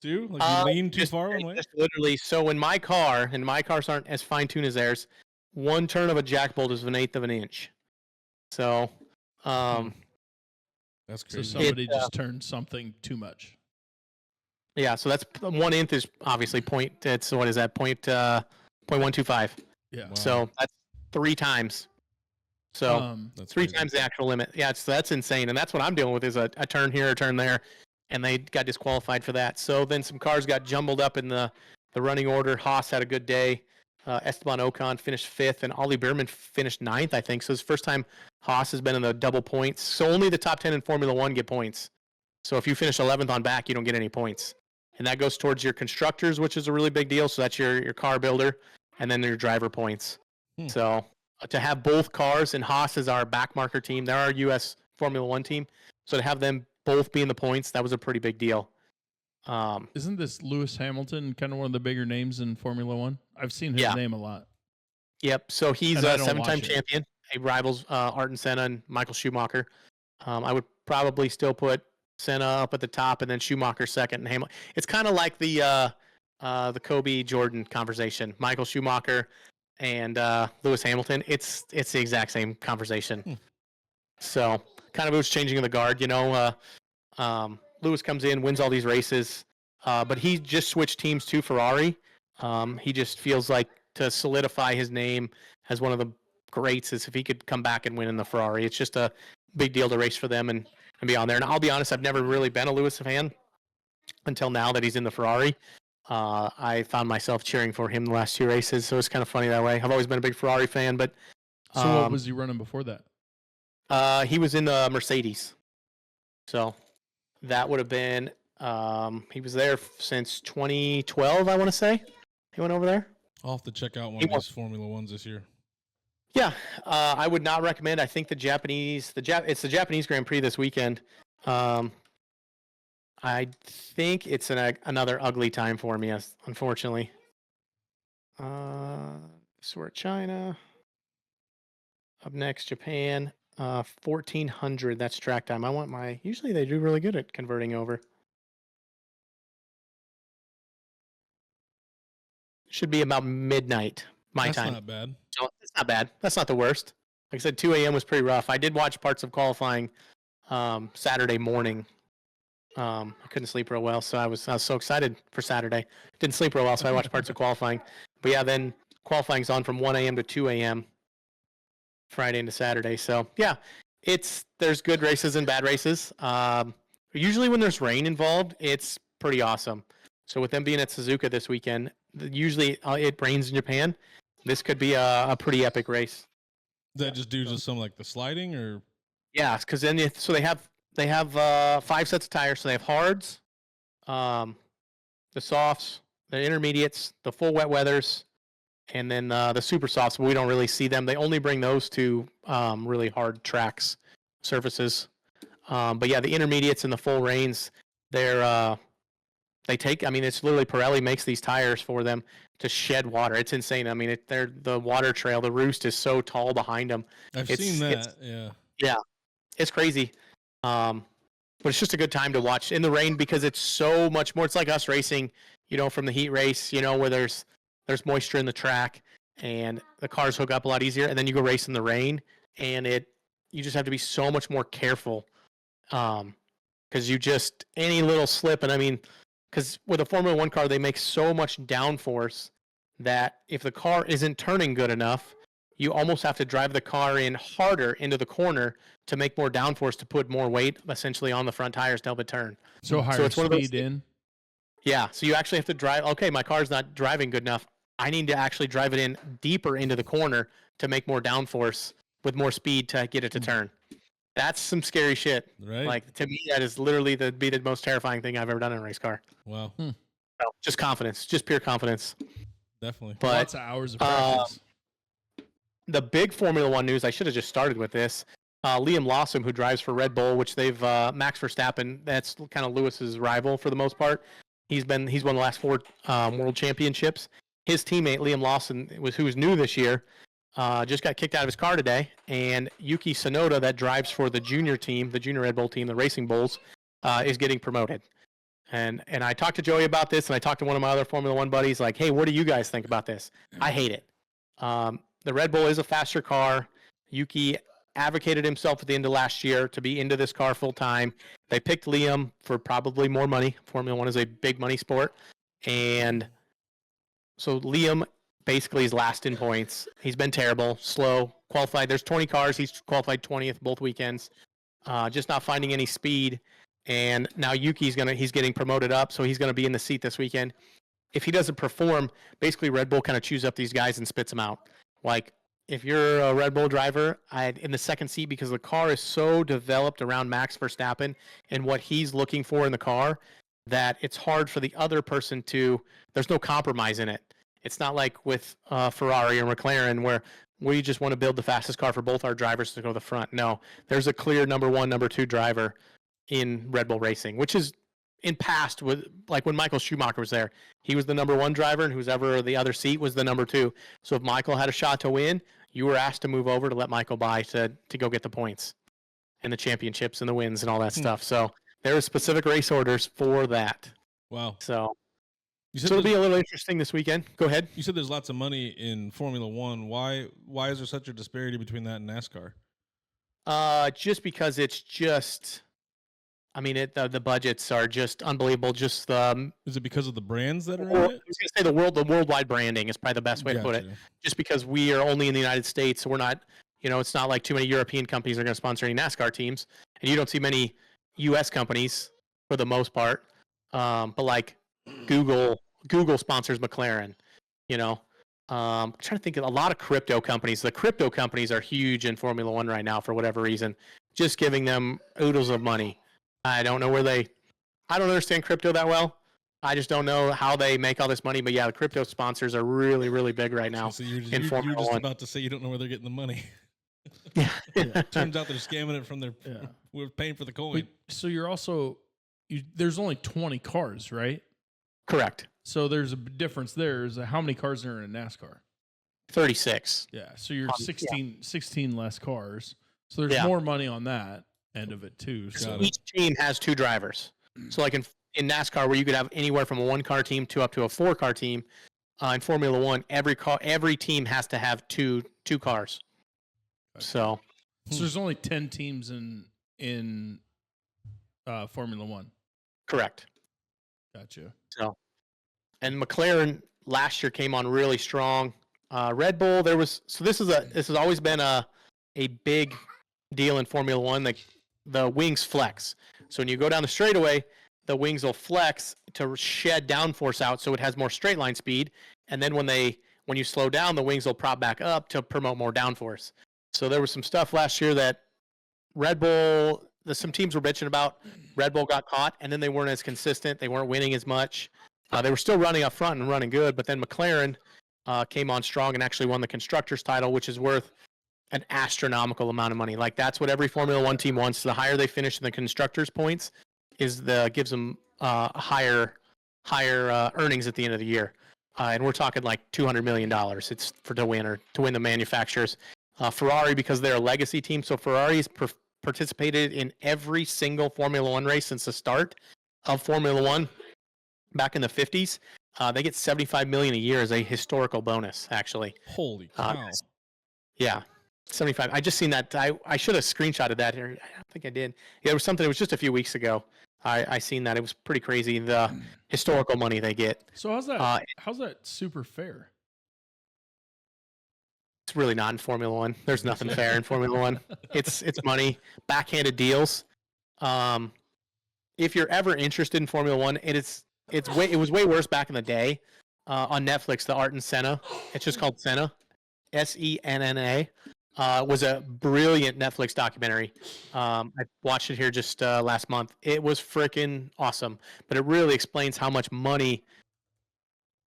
too? Like you leaned too far one way? Just literally. So in my car, and my cars aren't as fine tuned as theirs, one turn of a jack bolt is 1/8 of an inch. So, that's crazy. So somebody just turned something too much. Yeah, so that's 1/8 is obviously point. It's what is that 0.125. Yeah. Wow. So that's 3 times. So that's 3 crazy. times the actual limit. Yeah, that's insane, and that's what I'm dealing with is a turn here, a turn there, and they got disqualified for that. So then some cars got jumbled up in the running order. Haas had a good day. Esteban Ocon finished 5th, and Ollie Beerman finished 9th, I think. So it's the first time Haas has been in the double points. So only the top 10 in Formula 1 get points. So if you finish 11th on back, you don't get any points. And that goes towards your constructors, which is a really big deal. So that's your car builder, and then your driver points. So to have both cars, and Haas is our backmarker team. They're our U.S. Formula 1 team. So to have them both be in the points, that was a pretty big deal. Isn't this Lewis Hamilton kind of one of the bigger names in Formula 1? I've seen his name a lot. Yep. So he's And a I don't 7-time watch it. champion. He rivals Ayrton Senna and Michael Schumacher. I would probably still put Senna up at the top, and then Schumacher second, and Hamilton. It's kind of like the Kobe Jordan conversation. Michael Schumacher and Lewis Hamilton. It's the exact same conversation. So kind of was changing of the guard. Lewis comes in, wins all these races, but he just switched teams to Ferrari. He just feels like to solidify his name as one of the greats is if he could come back and win in the Ferrari. It's just a big deal to race for them and be on there. And I'll be honest, I've never really been a Lewis fan until now that he's in the Ferrari. I found myself cheering for him the last 2 races, so it's kind of funny that way. I've always been a big Ferrari fan, but So what was he running before that? he was in the Mercedes. So that would have been he was there since 2012, I want to say. He went over there. I'll have to check out one of these Formula 1s this year. Yeah, I would not recommend. I think it's the Japanese Grand Prix this weekend. I think it's another ugly time for me, unfortunately. So we're at China. Up next, Japan. 1400. That's track time. Usually they do really good at converting over. Should be about midnight my time. That's not bad. So it's not bad. That's not the worst. Like I said, 2 a.m. was pretty rough. I did watch parts of qualifying Saturday morning. I couldn't sleep real well, so I was so excited for Saturday. Didn't sleep real well, so I watched parts of qualifying. But yeah, then qualifying's on from 1 a.m. to 2 a.m. Friday into Saturday. So yeah, there's good races and bad races. Usually when there's rain involved, it's pretty awesome. So with them being at Suzuka this weekend, usually it rains in Japan. This could be a pretty epic race. Is that just due to some like the sliding or? Yeah, because then they have 5 sets of tires. So they have hards, the softs, the intermediates, the full wet weathers, and then the super softs. But we don't really see them. They only bring those to really hard tracks, surfaces. But yeah, the intermediates and the full rains, they take. I mean, it's literally Pirelli makes these tires for them to shed water. It's insane. I mean, the water trail, the roost is so tall behind them. I've seen that. Yeah. It's crazy. But it's just a good time to watch in the rain because it's so much more. It's like us racing, from the heat race, where there's moisture in the track and the cars hook up a lot easier. And then you go race in the rain and you just have to be so much more careful. Because any little slip, and I mean, because with a Formula 1 car, they make so much downforce that if the car isn't turning good enough, you almost have to drive the car in harder into the corner to make more downforce to put more weight essentially on the front tires to help it turn. So higher it's one of those speed in? Yeah, so you actually have to drive, okay, my car's not driving good enough. I need to actually drive it in deeper into the corner to make more downforce with more speed to get it to turn. That's some scary shit. Right. Like, to me, that is literally the most terrifying thing I've ever done in a race car. Wow. So, just confidence, just pure confidence. Definitely. But lots of hours of practice. the big Formula One news, I should have just started with this. Liam Lawson, who drives for Red Bull, which they've Max Verstappen, that's kind of Lewis's rival for the most part. He's won the last 4 world championships. His teammate Liam Lawson, who was new this year, just got kicked out of his car today. And Yuki Tsunoda, that drives for the junior team, the junior Red Bull team, the Racing Bulls, is getting promoted. And I talked to Joey about this, and I talked to one of my other Formula One buddies, like, hey, what do you guys think about this? I hate it. The Red Bull is a faster car. Yuki advocated himself at the end of last year to be into this car full time. They picked Liam for probably more money. Formula One is a big money sport. And so Liam basically is last in points. He's been terrible, slow, qualified. There's 20 cars. He's qualified 20th both weekends. Just not finding any speed. And now Yuki's he's getting promoted up, so he's going to be in the seat this weekend. If he doesn't perform, basically Red Bull kind of chews up these guys and spits them out. Like, if you're a Red Bull driver, in the second seat, because the car is so developed around Max Verstappen and what he's looking for in the car, that it's hard for the other person there's no compromise in it. It's not like with Ferrari or McLaren where we just want to build the fastest car for both our drivers to go to the front. No, there's a clear number 1, number 2 driver in Red Bull Racing, which is in past with, like, when Michael Schumacher was there, he was the number 1 driver, and who's ever the other seat was the number 2. So if Michael had a shot to win, you were asked to move over to let Michael by to go get the points and the championships and the wins and all that stuff. So there are specific race orders for that. Wow. So it'll be a little interesting this weekend. Go ahead. You said there's lots of money in Formula One. Why is there such a disparity between that and NASCAR? Just because it's just, I mean, the budgets are just unbelievable. Just is it because of the brands that are in it? I was going to say the worldwide branding is probably the best way to put it. Just because we are only in the United States, so we're not, it's not like too many European companies are going to sponsor any NASCAR teams, and you don't see many U.S. companies for the most part. But like Google sponsors McLaren. I'm trying to think of a lot of crypto companies. The crypto companies are huge in Formula One right now for whatever reason. Just giving them oodles of money. I don't know I don't understand crypto that well. I just don't know how they make all this money. But yeah, the crypto sponsors are really, really big right now in Formula One. You're just about to say you don't know where they're getting the money. Yeah. Turns out they're scamming it from their. Yeah. We're paying for the coin. So you're also there's only 20 cars, right? Correct. So there's a difference there. Is how many cars are in a NASCAR? 36. Yeah. So you're 16 less cars. So there's more money on that end of it too. So each team has 2 drivers. So like in NASCAR, where you could have anywhere from a 1-car team to up to a 4-car team, in Formula One, every team has to have two cars. Okay. So there's only 10 teams in Formula One. Correct. Gotcha. So, and McLaren last year came on really strong. Red Bull, this has always been a big deal in Formula One. Like, the wings flex. So when you go down the straightaway, the wings will flex to shed downforce out, so it has more straight line speed. And then when you slow down, the wings will prop back up to promote more downforce. So there was some stuff last year that Red Bull, some teams were bitching about. Red Bull got caught, and then they weren't as consistent. They weren't winning as much. They were still running up front and running good, but then McLaren came on strong and actually won the constructors title, which is worth an astronomical amount of money. Like, that's what every Formula One team wants. The higher they finish in the constructors points gives them higher earnings at the end of the year. And we're talking like $200 million. It's to win the manufacturers. Ferrari, because they're a legacy team, so Ferrari's participated in every single Formula One race since the start of Formula One back in the 50s. They get $75 million a year as a historical bonus, actually. Holy cow. Yeah. 75. I just seen that. I should have screenshotted that here. I don't think I did. Yeah, it was something. It was just a few weeks ago. I seen that. It was pretty crazy, the historical money they get. So how's that super fair? It's really not in Formula One. There's nothing fair in Formula One. It's money, backhanded deals. If you're ever interested in Formula One, it was way worse back in the day on Netflix, The Art and Senna. It's just called Senna, Senna. Was a brilliant Netflix documentary. I watched it here just last month. It was freaking awesome, but it really explains how much money.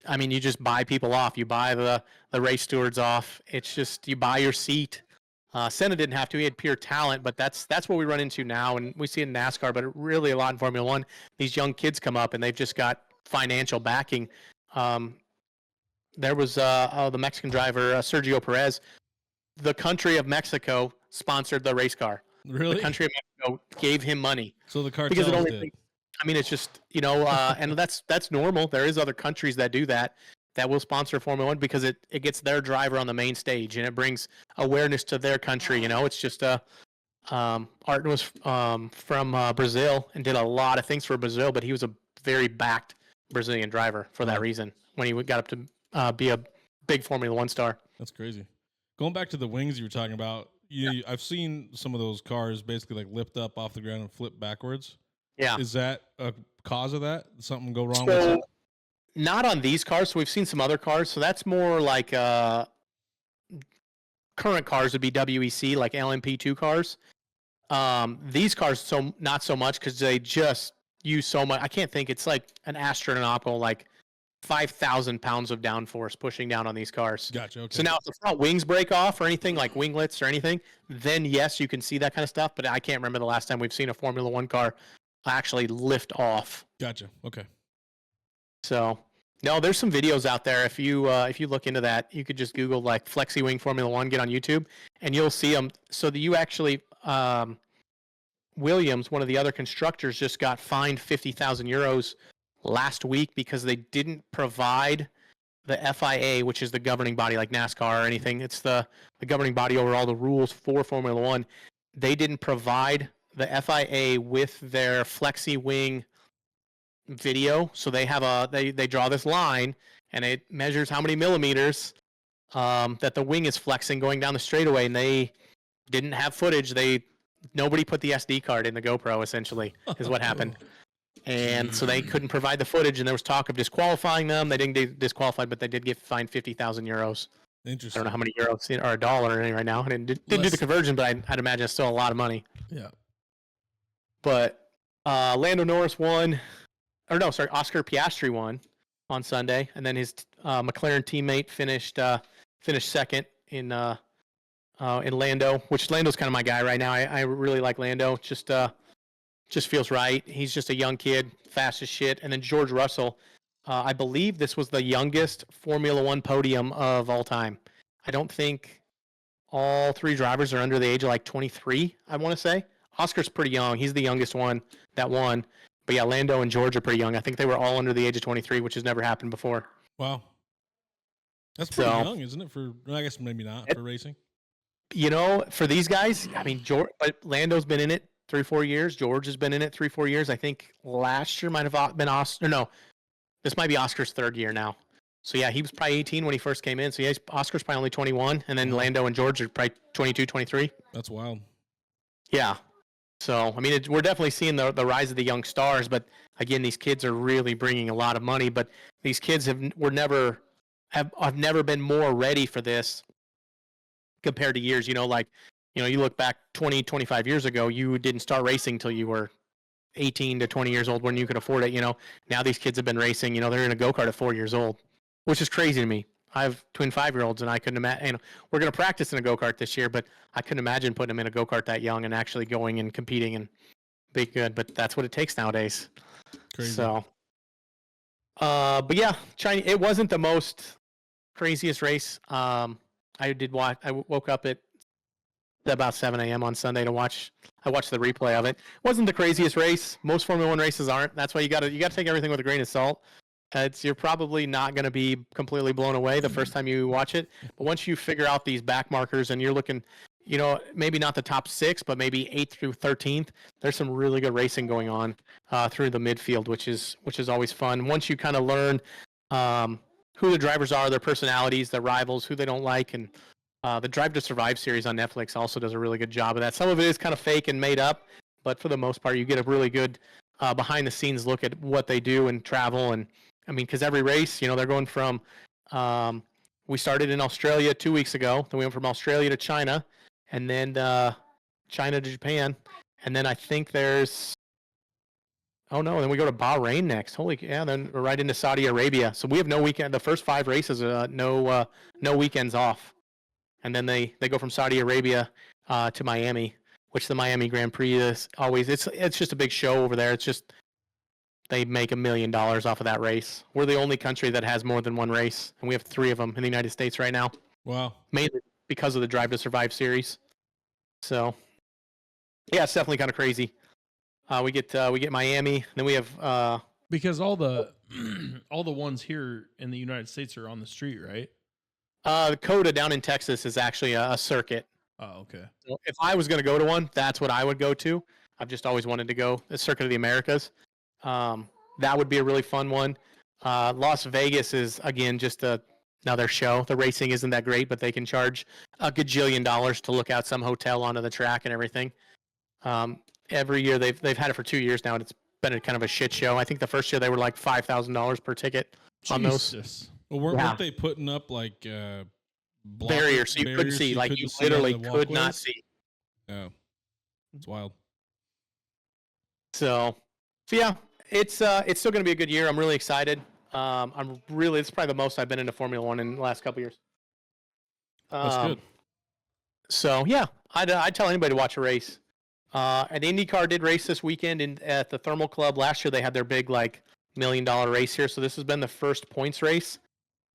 I mean, you just buy people off. You buy the race stewards off. It's just you buy your seat. Senna didn't have to. He had pure talent, but that's what we run into now, and we see it in NASCAR, but really a lot in Formula One. These young kids come up, and they've just got financial backing. There was the Mexican driver, Sergio Perez. The country of Mexico sponsored the race car. Really? The country of Mexico gave him money. So the cartels Because it only did. I mean, it's just, and that's normal. There is other countries that do that will sponsor Formula One because it gets their driver on the main stage and it brings awareness to their country. It's just Arton was from Brazil and did a lot of things for Brazil, but he was a very backed Brazilian driver for that reason when he got up to be a big Formula One star. That's crazy. Going back to the wings you were talking about, I've seen some of those cars basically like lift up off the ground and flip backwards. Yeah. Is that a cause of that? Did something go wrong So, with it? not on these cars. So we've seen some other cars. So that's more like current cars would be WEC, like LMP2 cars. These cars, not so much because they just use so much. I can't think. It's like an astronomical, like 5,000 pounds of downforce pushing down on these cars. Gotcha. Okay. So now if the front wings break off or anything like winglets or anything, then yes, you can see that kind of stuff. But I can't remember the last time we've seen a Formula One car actually lift off. Gotcha. Okay. So no, there's some videos out there. If you look into that, you could just Google like Flexi Wing Formula One, get on YouTube, and you'll see them. So that you actually, Williams, one of the other constructors, just got fined 50,000 euros last week because they didn't provide the FIA, which is the governing body like NASCAR or anything. It's the governing body over all the rules for Formula One. They didn't provide the FIA with their Flexi Wing video. So they have they draw this line and it measures how many millimeters that the wing is flexing going down the straightaway, and they didn't have footage. Nobody put the SD card in the GoPro, essentially, is what happened. And so they couldn't provide the footage, and there was talk of disqualifying them. They didn't get disqualified, but they did get fined 50,000 euros. Interesting. I don't know how many euros or a dollar right now. I didn't do the conversion, but I'd imagine it's still a lot of money. Yeah. But Lando Norris won, Oscar Piastri won on Sunday, and then his McLaren teammate finished second in Lando, which Lando's kind of my guy right now. I really like Lando. Just feels right. He's just a young kid, fast as shit. And then George Russell, I believe this was the youngest Formula One podium of all time. I don't think all three drivers are under the age of like 23, I want to say. Oscar's pretty young. He's the youngest one that won. But yeah, Lando and George are pretty young. I think they were all under the age of 23, which has never happened before. Wow. That's pretty young, isn't it? I guess maybe not for racing. For these guys, I mean, but Lando's been in it 3-4 years. George has been in it 3-4 years. I think last year might have been Oscar. No, this might be Oscar's third year now. So yeah, he was probably 18 when he first came in. So yeah, Oscar's probably only 21, and then Lando and George are probably 22, 23. That's wild. Yeah. So I mean, we're definitely seeing the rise of the young stars. But again, these kids are really bringing a lot of money. But these kids have never been more ready for this compared to years. You look back 20, 25 years ago, you didn't start racing until you were 18 to 20 years old when you could afford it. Now these kids have been racing, they're in a go-kart at 4 years old, which is crazy to me. I have twin 5-year-olds, and I couldn't imagine, we're going to practice in a go-kart this year, but I couldn't imagine putting them in a go-kart that young and actually going and competing and be good. But that's what it takes nowadays. Crazy. So, but yeah, it wasn't the most craziest race. I woke up at about 7 a.m. on Sunday to watch. I watched the replay of it. It wasn't the craziest race. Most Formula One races aren't. That's why you got to take everything with a grain of salt. You're probably not going to be completely blown away the first time you watch it. But once you figure out these back markers and you're looking, maybe not the top 6, but maybe 8th through 13th, there's some really good racing going on through the midfield, which is always fun. Once you kind of learn who the drivers are, their personalities, their rivals, who they don't like, and the Drive to Survive series on Netflix also does a really good job of that. Some of it is kind of fake and made up, but for the most part, you get a really good behind-the-scenes look at what they do and travel and I mean, because every race, they're going from. We started in Australia 2 weeks ago. Then we went from Australia to China, and then China to Japan, and then I think there's. Oh no! Then we go to Bahrain next. Then we're right into Saudi Arabia. So we have no weekend. The first 5 races, no weekends off, and then they go from Saudi Arabia to Miami, which the Miami Grand Prix is always. It's just a big show over there. It's just they make $1 million off of that race. We're the only country that has more than one race, and we have 3 of them in the United States right now. Wow! Mainly because of the Drive to Survive series. So, yeah, it's definitely kind of crazy. We get Miami, then we have because all the ones here in the United States are on the street, right? COTA down in Texas is actually a circuit. Oh, okay. So if I was going to go to one, that's what I would go to. I've just always wanted to go the Circuit of the Americas. That would be a really fun one. Las Vegas is again just another show. The racing isn't that great, but they can charge a gajillion dollars to look out some hotel onto the track and everything. Every year they've had it for 2 years now, and it's been a kind of a shit show. I think the first year they were like $5,000 per ticket on those. Well, weren't they putting up like barriers so you couldn't see? Like you literally could not see. Yeah, it's wild. So yeah, it's still going to be a good year. I'm really excited. It's probably the most I've been into Formula One in the last couple years. That's good. So yeah, I'd tell anybody to watch a race. And IndyCar did race this weekend at the Thermal Club. Last year they had their big $1 million race here, so this has been the first points race.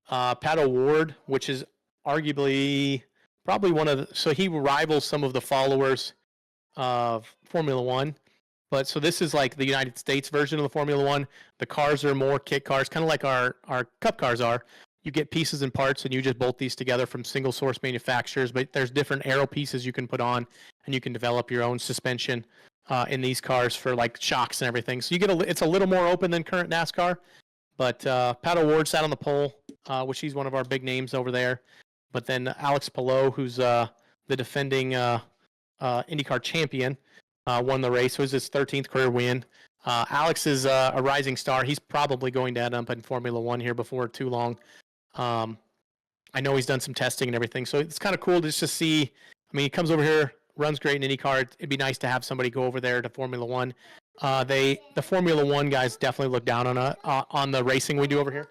Pat O'Ward, which is arguably probably so he rivals some of the followers of Formula One. But so this is like the United States version of the Formula One. The cars are more kit cars, kind of like our Cup cars are. You get pieces and parts, and you just bolt these together from single source manufacturers. But there's different aero pieces you can put on, and you can develop your own suspension in these cars for like shocks and everything. So it's a little more open than current NASCAR. But Pat O'Ward sat on the pole, which he's one of our big names over there. But then Alex Palou, who's the defending IndyCar champion, won the race. It was his 13th career win. Alex is a rising star. He's probably going to end up in Formula One here before too long. I know he's done some testing and everything, so it's kind of cool just to see. I mean, he comes over here, runs great in IndyCar. It'd be nice to have somebody go over there to Formula One. The Formula One guys definitely look down on the racing we do over here.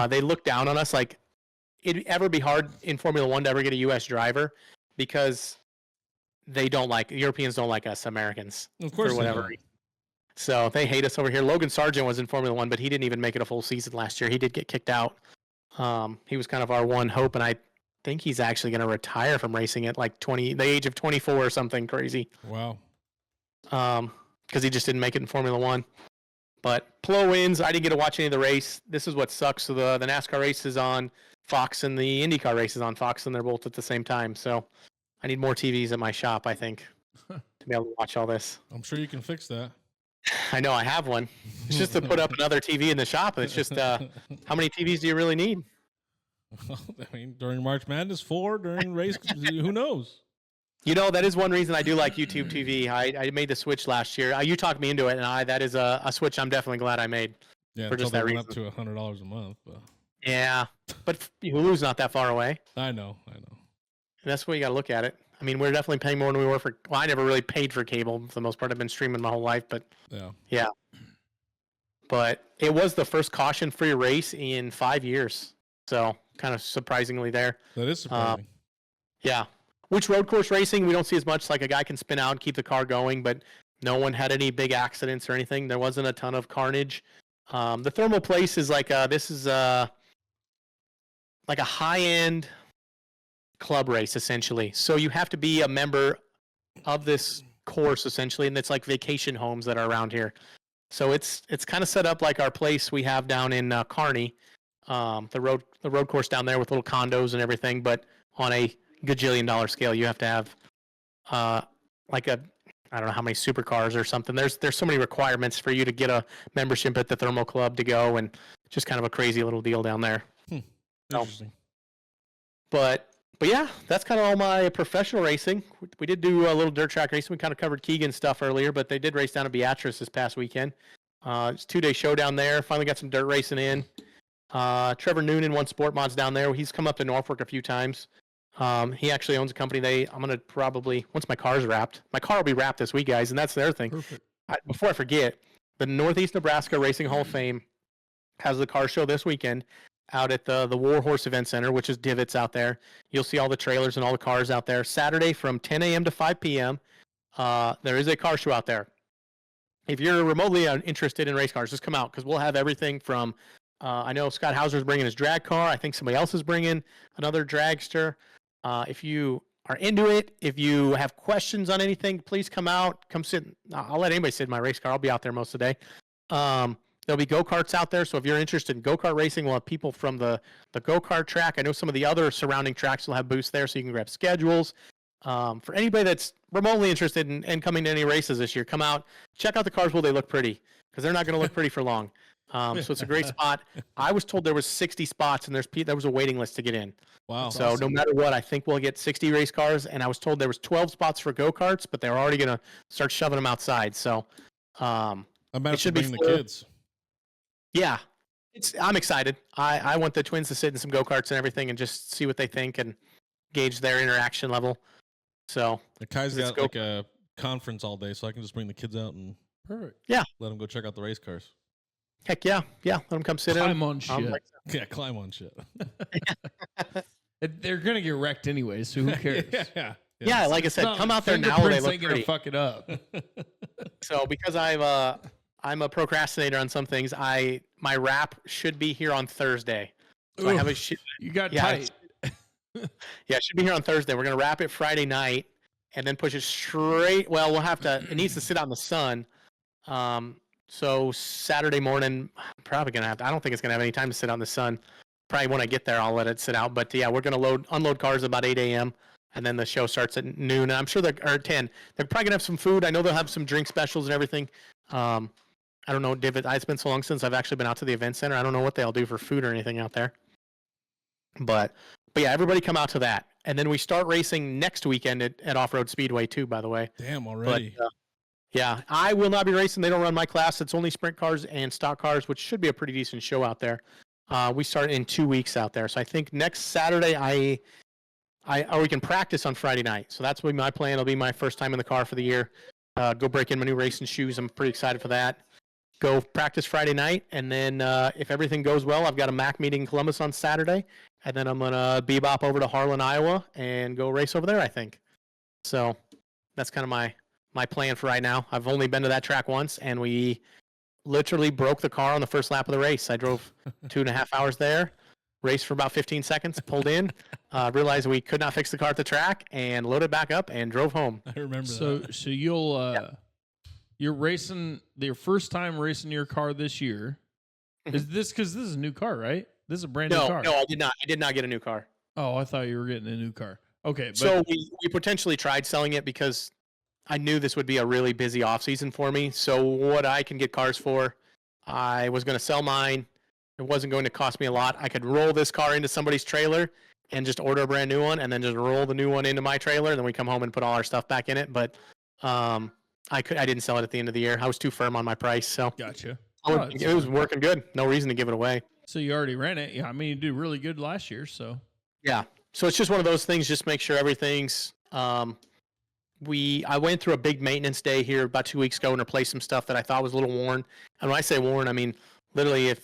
They look down on us like it'd ever be hard in Formula One to ever get a U.S. driver because the Europeans don't like us Americans. Of course, for whatever reason. So they hate us over here. Logan Sargent was in Formula One, but he didn't even make it a full season last year. He did get kicked out. He was kind of our one hope, and I think he's actually going to retire from racing at like the age of 24 or something crazy. Wow. Because he just didn't make it in Formula One. But Plo wins. I didn't get to watch any of the race. This is what sucks. So the NASCAR race is on Fox and the IndyCar race is on Fox, and they're both at the same time. So I need more TVs at my shop, I think, to be able to watch all this. I'm sure you can fix that. I know I have one. It's just to put up another TV in the shop. It's just how many TVs do you really need? I mean, during March Madness, 4, during race, who knows? That is one reason I do like YouTube TV. I made the switch last year. You talked me into it, and that is a switch I'm definitely glad I made. Yeah, for just that reason. Up to $100 a month. But. Yeah, but Hulu's not that far away. I know. And that's the way you got to look at it. I mean, we're definitely paying more than we were for. Well, I never really paid for cable for the most part. I've been streaming my whole life, but yeah. But it was the first caution-free race in 5 years, so kind of surprisingly there. That is surprising. Yeah. Which road course racing we don't see as much. Like a guy can spin out and keep the car going, but no one had any big accidents or anything. There wasn't a ton of carnage. The thermal place is like this is like a high-end club race essentially. So you have to be a member of this course essentially, and it's like vacation homes that are around here. So it's kind of set up like our place we have down in Kearney, the road course down there with little condos and everything, but on a gajillion-dollar scale. You have to have like I don't know how many supercars or something. There's so many requirements for you to get a membership at the Thermal Club to go, and just kind of a crazy little deal down there. Interesting. But yeah, that's kind of all my professional racing. We did do a little dirt track racing. We kind of covered Keegan's stuff earlier, but they did race down at Beatrice this past weekend. It's 2-day showdown there. Finally got some dirt racing in. Trevor Noonan won Sport Mods down there. He's come up to Norfolk a few times. He actually owns a company. I'm gonna probably, once my car's wrapped, my car will be wrapped this week, guys, and that's the other thing. Perfect. Before I forget, the Northeast Nebraska Racing Hall of Fame has the there show this weekend out at the War Horse Event Center, which is Divots out there. You'll see all the trailers and all the cars out there. Saturday from 10 a.m. to 5 p.m. There is a car show out there. If you're remotely interested in race cars, just come out because we'll have everything from. I know Scott Hauser's bringing his drag car. I think somebody else is bringing another dragster. If you are into it, if you have questions on anything, please come out. Come sit. I'll let anybody sit in my race car. I'll be out there most of the day. There'll be go-karts out there. So if you're interested in go-kart racing, we'll have people from the go-kart track. I know some of the other surrounding tracks will have booths there, so you can grab schedules. For anybody that's remotely interested in coming to any races this year, come out, check out the cars while they look pretty, because they're not going to look pretty for long. So it's a great spot. I was told there was 60 spots, and there was a waiting list to get in. Wow. So no matter what, I think we'll get 60 race cars, and I was told there was 12 spots for go-karts, but they're already going to start shoving them outside. So I'm about it should to be bring the kids. Yeah, I'm excited. I want the twins to sit in some go-karts and everything and just see what they think and gauge their interaction level. So The Kai's got like a conference all day, so I can just bring the kids out and Perfect. Yeah. let them go check out the race cars. Heck yeah, let them come sit in. Climb on shit. Yeah, climb on shit. They're gonna get wrecked anyway, so who cares? Yeah, like I said, come out there now. They look ain't gonna pretty. fuck it up. So because I'm a procrastinator on some things, my wrap should be here on Thursday. So I have a You got Yeah, tight. it should be here on Thursday. We're gonna wrap it Friday night and then push it straight. Well, we'll have to. It needs to sit out in the sun. So Saturday morning, I'm probably gonna have to. I don't think it's gonna have any time to sit out in the sun. Probably when I get there, I'll let it sit out. But yeah, we're gonna unload cars about 8 a.m. and then the show starts at noon. And I'm sure or at 10. They're probably gonna have some food. I know they'll have some drink specials and everything. I don't know, David. It's been so long since I've actually been out to the event center. I don't know what they'll do for food or anything out there. But yeah, everybody come out to that, and then we start racing next weekend at Off-Road Speedway too. By the way. Damn, already. But, yeah, I will not be racing. They don't run my class. It's only sprint cars and stock cars, which should be a pretty decent show out there. We start in 2 weeks out there, so I think next Saturday or we can practice on Friday night. So that's what my plan. It'll be my first time in the car for the year. Go break in my new racing shoes. I'm pretty excited for that. Go practice Friday night, and then if everything goes well, I've got a MAC meeting in Columbus on Saturday, and then I'm gonna bebop over to Harlan, Iowa, and go race over there. I think. So that's kind of my plan for right now. I've only been to that track once, and we literally broke the car on the first lap of the race. I drove 2.5 hours there, raced for about 15 seconds, pulled in, realized we could not fix the car at the track, and loaded back up and drove home. I remember that. So you're racing your first time racing your car this year. Is this because this is a new car, right? This is a brand new car. No, I did not. I did not get a new car. Oh, I thought you were getting a new car. Okay, but So we potentially tried selling it because I knew this would be a really busy off season for me. So what I can get cars for, I was going to sell mine. It wasn't going to cost me a lot. I could roll this car into somebody's trailer and just order a brand new one, and then just roll the new one into my trailer, and then we come home and put all our stuff back in it. But I didn't sell it at the end of the year. I was too firm on my price, so gotcha. it was working good. No reason to give it away. So you already ran it. Yeah, I mean you did really good last year. So Yeah. So it's just one of those things. Just make sure everything's. I went through a big maintenance day here about 2 weeks ago and replaced some stuff that I thought was a little worn. And when I say worn, I mean literally you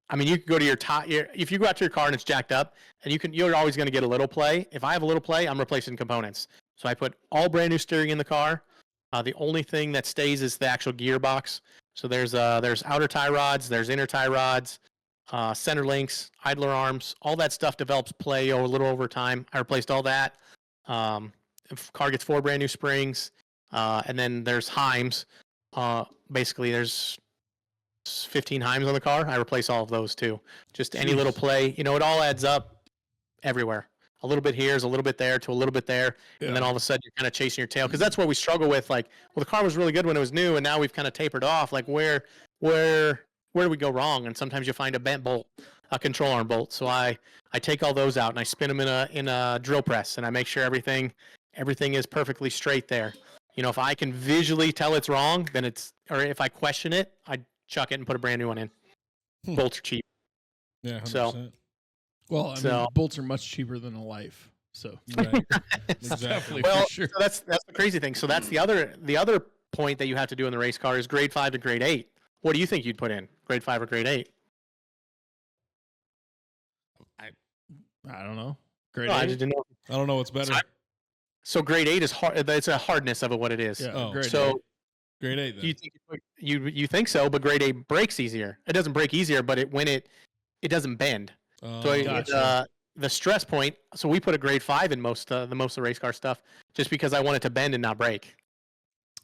can go to your top. If you go out to your car and it's jacked up, and you're always going to get a little play. If I have a little play, I'm replacing components. So I put all brand new steering in the car. The only thing that stays is the actual gearbox. So there's outer tie rods, there's inner tie rods, center links, idler arms, all that stuff develops play a little over time. I replaced all that. If car gets 4 brand new springs, and then there's Heims. Basically, there's 15 Heims on the car. I replace all of those too. Just any little play, it all adds up everywhere. A little bit here is a little bit there to a little bit there, and then all of a sudden you're kind of chasing your tail, because that's what we struggle with. Like, well, the car was really good when it was new, and now we've kind of tapered off. Like, where do we go wrong? And sometimes you find a bent bolt, a control arm bolt. So I take all those out and I spin them in a drill press, and I make sure everything is perfectly straight there. If I can visually tell it's wrong, then or if I question it, I chuck it and put a brand new one in. Bolts are cheap. Yeah, 100%. So, Well, I mean, bolts are much cheaper than a life. So right. Exactly. Well, For sure. so that's the crazy thing. So that's the other point that you have to do in the race car is grade 5 to grade 8. What do you think you'd put in? Grade 5 or grade 8? I don't know. Grade I 8? just didn't know. I don't know what's better. So grade 8 is hard. It's a hardness of what it is. Yeah, grade 8. So grade 8 then. you think so, but grade 8 breaks easier. It doesn't break easier, but it doesn't bend. So Gotcha. the stress point. So we put a grade 5 in most of the race car stuff, just because I want it to bend and not break.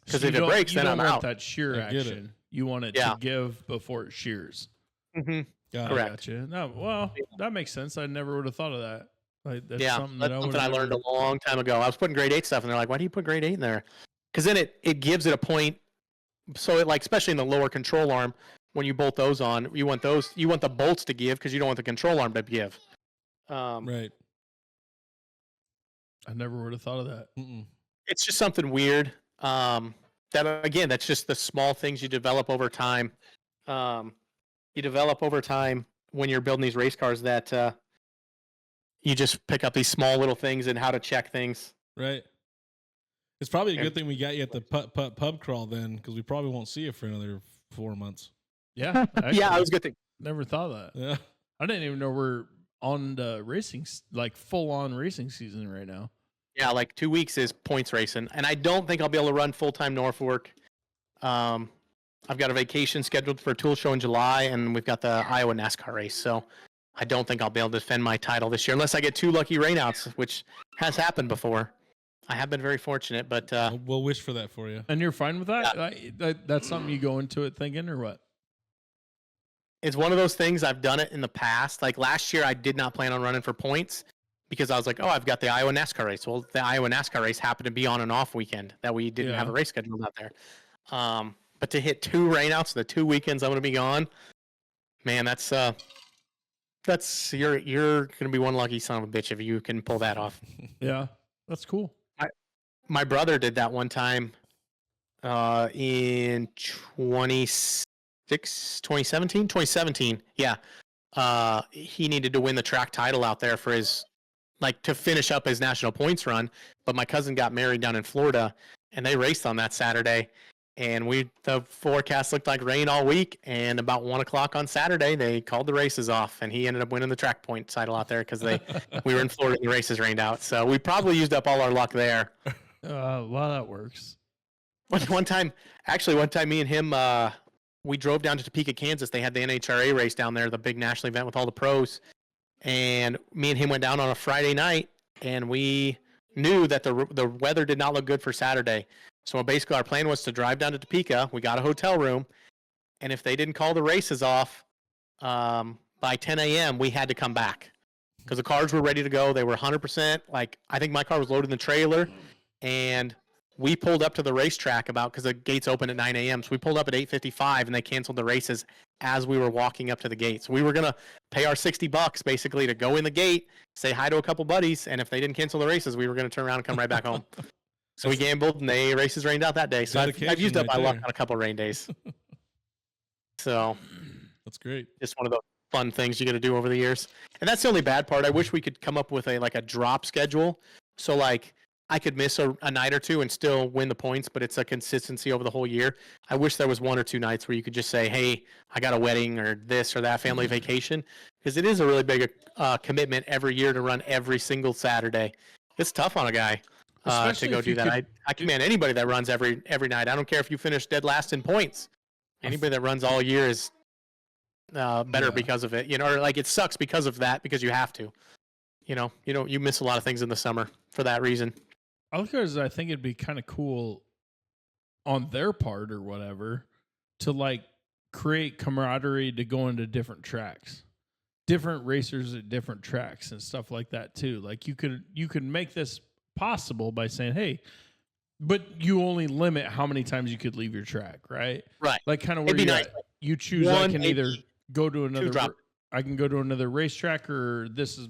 Because if it breaks, then I'm out. You don't want out. that shear action. You want it to give before it shears. Mm-hmm. Correct. Gotcha. No, well, that makes sense. I never would have thought of that. Like, that's something that's something I learned a long time ago. I was putting grade 8 stuff, and they're like, "Why do you put grade 8 in there?" Because then it gives it a point. So it, like, especially in the lower control arm, when you bolt those on, you want the bolts to give because you don't want the control arm to give. Right. I never would have thought of that. It's just something weird. That's just the small things you develop over time. You develop over time when you're building these race cars that you just pick up these small little things and how to check things. Right. It's probably a good thing we got you at the pub crawl then, because we probably won't see you for another 4 months. Yeah. Actually, Yeah, it was a good thing. Never thought of that. Yeah. I didn't even know we're on the racing, like full on racing season right now. Yeah, like 2 weeks is points racing, and I don't think I'll be able to run full-time Norfolk. I've got a vacation scheduled for a tool show in July, and we've got the Iowa NASCAR race, so I don't think I'll be able to defend my title this year unless I get 2 lucky rainouts, which has happened before. I have been very fortunate, but we'll wish for that for you. And you're fine with that? Yeah. That's something you go into it thinking, or what? It's one of those things. I've done it in the past. Like last year, I did not plan on running for points because I was like, oh, I've got the Iowa NASCAR race. Well, the Iowa NASCAR race happened to be on an off weekend that we didn't have a race scheduled out there. But to hit 2 rainouts the 2 weekends I'm going to be gone, man, that's you're going to be one lucky son of a bitch if you can pull that off. Yeah, that's cool. My brother did that one time in 2017. Yeah. He needed to win the track title out there for his, like, to finish up his national points run. But my cousin got married down in Florida, and they raced on that Saturday. And the forecast looked like rain all week. And about 1 o'clock on Saturday, they called the races off, and he ended up winning the track point title out there because we were in Florida and the races rained out. So we probably used up all our luck there. Well, that works. One time, me and him, we drove down to Topeka, Kansas. They had the NHRA race down there, the big national event with all the pros. And me and him went down on a Friday night, and we knew that the weather did not look good for Saturday. So basically our plan was to drive down to Topeka. We got a hotel room, and if they didn't call the races off by 10 a.m., we had to come back because the cars were ready to go. They were 100%. Like, I think my car was loaded in the trailer, and we pulled up to the racetrack because the gates open at 9 a.m. So we pulled up at 8:55, and they canceled the races as we were walking up to the gates. So we were going to pay our $60 basically to go in the gate, say hi to a couple buddies, and if they didn't cancel the races, we were going to turn around and come right back home. So we gambled, and the races rained out that day. So I've used up my luck on a couple rain days. So that's great. Just one of those fun things you got to do over the years. And that's the only bad part. I wish we could come up with a drop schedule. So like I could miss a night or two and still win the points, but it's a consistency over the whole year. I wish there was 1 or 2 nights where you could just say, hey, I got a wedding or this or that family vacation, because it is a really big commitment every year to run every single Saturday. It's tough on a guy. To go do that. I commend anybody that runs every night. I don't care if you finish dead last in points. Anybody that runs all year is better because of it. Or like it sucks because of that, because you have to. You miss a lot of things in the summer for that reason. Because I think it'd be kind of cool on their part or whatever to like create camaraderie to go into different tracks, different racers at different tracks and stuff like that too. Like you could make this possible by saying, hey, but you only limit how many times you could leave your track, right? Right. Like kind of where you choose. I can either go to another. I can go to another racetrack, or this is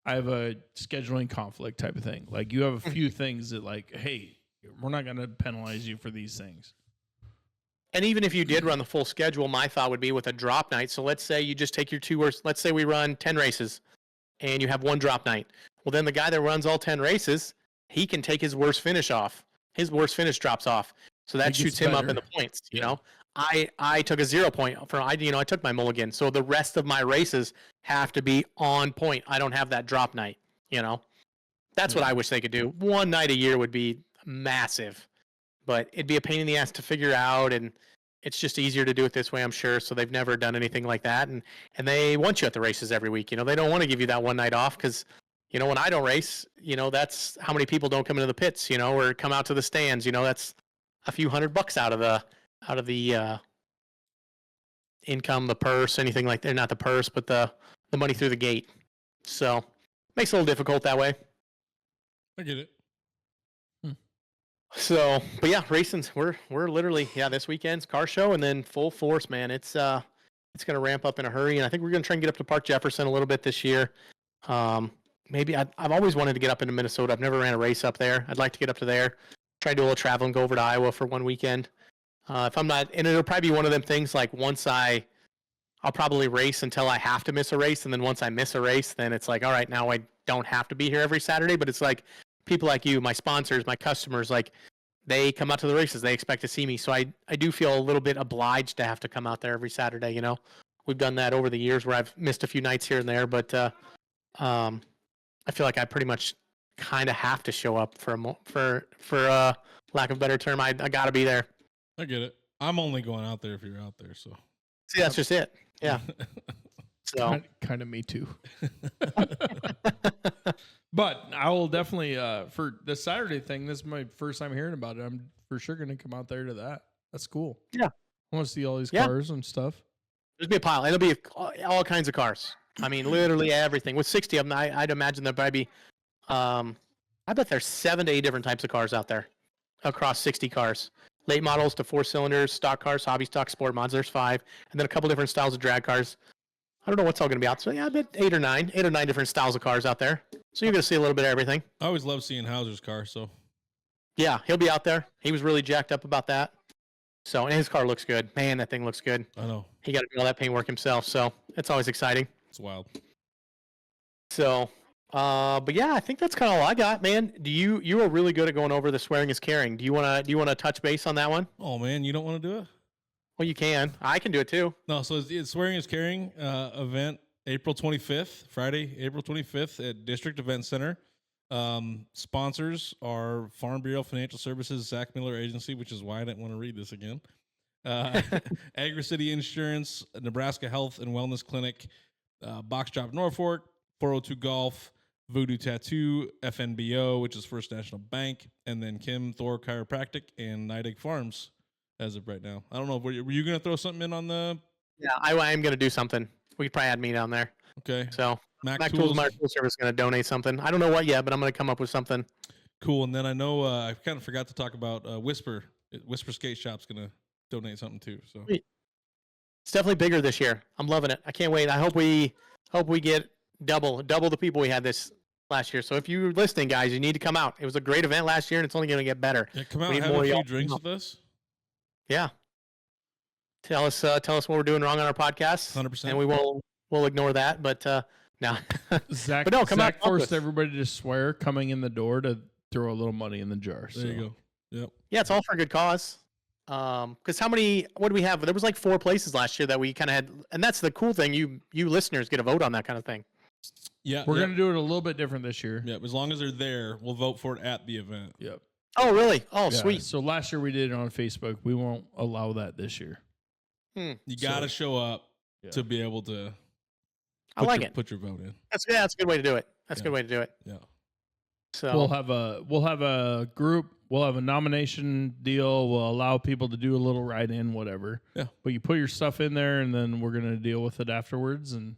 I have a scheduling conflict type of thing. Like you have a few things that like, hey, we're not going to penalize you for these things. And even if you did run the full schedule, my thought would be with a drop night. So let's say you just take your 2 worst. Let's say we run 10 races and you have 1 drop night. Well, then the guy that runs all 10 races, he can take his worst finish off. His worst finish drops off. So that shoots him up in the points, you know. I took a 0 point I took my mulligan. So the rest of my races have to be on point. I don't have that drop night, you know. That's what I wish they could do. 1 night a year would be massive. But it'd be a pain in the ass to figure out, and it's just easier to do it this way, I'm sure. So they've never done anything like that, and they want you at the races every week. You know, they don't want to give you that 1 night off because, you know, when I don't race, you know, that's how many people don't come into the pits, you know, or come out to the stands. You know, that's a few $100 out of the income, the purse, anything like that. Not the purse, but the money through the gate. So makes it a little difficult that way. I get it. So, but yeah, racing. We're literally this weekend's car show, and then full force, man. It's going to ramp up in a hurry, and I think we're going to try and get up to Park Jefferson a little bit this year. Maybe I've always wanted to get up into Minnesota. I've never ran a race up there. I'd like to get up to there, try to do a little travel, and go over to Iowa for 1 weekend. If I'm not, and it'll probably be one of them things like I'll probably race until I have to miss a race, and then once I miss a race, then it's like, all right, now I don't have to be here every Saturday. But it's like, people like you, my sponsors, my customers, like they come out to the races. They expect to see me. So I do feel a little bit obliged to have to come out there every Saturday. You know, we've done that over the years where I've missed a few nights here and there, but I feel like I pretty much kind of have to show up for lack of a better term. I got to be there. I get it. I'm only going out there if you're out there. So see, that's just it. Yeah. So kind of me too. But I will definitely for the Saturday thing. This is my first time hearing about it. I'm for sure going to come out there to that. That's cool. Yeah, I want to see all these cars and stuff. There's be a pile. It'll be all kinds of cars. I mean, literally everything. With 60 of them, I'd imagine there'd probably be. I bet there's 7 to 8 different types of cars out there, across 60 cars. Late models to 4 cylinders, stock cars, hobby stock, sport mods. There's 5, and then a couple different styles of drag cars. I don't know what's all going to be out. So yeah, I bet 8 or 9 different styles of cars out there. So you're going to see a little bit of everything. I always love seeing Hauser's car. So yeah, he'll be out there. He was really jacked up about that. So, and his car looks good. Man, that thing looks good. I know. He got to do all that paintwork himself. So it's always exciting. It's wild. So, but yeah, I think that's kind of all I got, man. You are really good at going over the swearing is caring. Do you want to touch base on that one? Oh man, you don't want to do it? Well, you can. I can do it too. No, so it's Swearing is Caring event, April 25th, Friday, April 25th at District Event Center. Sponsors are Farm Bureau Financial Services, Zach Miller Agency, which is why I didn't want to read this again. Agri-City Insurance, Nebraska Health and Wellness Clinic, Box Drop Norfolk, 402 Golf, Voodoo Tattoo, FNBO, which is First National Bank, and then Kim Thor Chiropractic and Nidec Farms. As of right now, I don't know. Were you going to throw something in on the? Yeah, I am going to do something. We could probably add me down there. Okay. So Mac Tools, my tool service is going to donate something. I don't know what yet, but I'm going to come up with something. Cool. And then I know I kind of forgot to talk about Whisper. Whisper Skate Shop's going to donate something too. So it's definitely bigger this year. I'm loving it. I can't wait. I hope we get double the people we had this last year. So if you're listening, guys, you need to come out. It was a great event last year, and it's only going to get better. Yeah, come out and have a few drinks with us. Yeah. Tell us what we're doing wrong on our podcast. 100%. And we'll ignore that. But no. Zach, but no, come Zach out. Forced everybody to swear coming in the door to throw a little money in the jar. There you go. Yep. Yeah, it's all for a good cause. Because what do we have? There was like 4 places last year that we kind of had, and that's the cool thing. You listeners get a vote on that kind of thing. Yeah. We're going to do it a little bit different this year. Yeah. As long as they're there, we'll vote for it at the event. Yep. Oh, really? Oh, Yeah, sweet. So last year we did it on Facebook. We won't allow that this year. You got to show up to be able to. I like it. Put your vote in. That's a good way to do it. That's a good way to do it. Yeah. So we'll have a group. We'll have a nomination deal. We'll allow people to do a little write-in, whatever. Yeah. But you put your stuff in there, and then we're gonna deal with it afterwards. And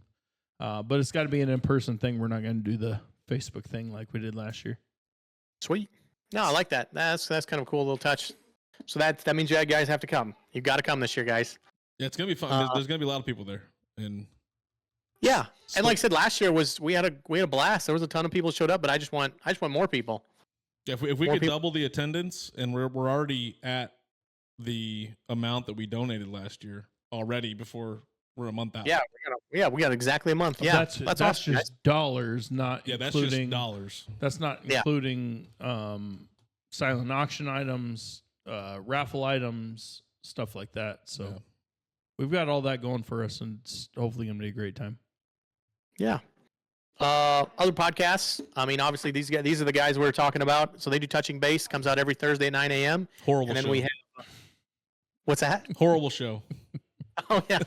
but it's got to be an in-person thing. We're not gonna do the Facebook thing like we did last year. Sweet. No, I like that. That's kind of a cool little touch. So that means you guys have to come. You've got to come this year, guys. Yeah, it's gonna be fun. There's gonna be a lot of people there, and yeah, and like I said, last year we had a blast. There was a ton of people showed up, but I just want more people. If we More could people- double the attendance, and we're already at the amount that we donated last year already before we're a month out. we got exactly a month. Yeah, that's awesome, just guys. dollars, not That's including just dollars. That's not Yeah. including silent auction items, raffle items, stuff like that. So Yeah. we've got all that going for us, and it's hopefully going to be a great time. Yeah. Other podcasts. I mean, obviously these are the guys we're talking about. So they do Touching Base. Comes out every Thursday at 9 a.m. Horrible And then show. we have. What's that? Horrible show. Oh yeah,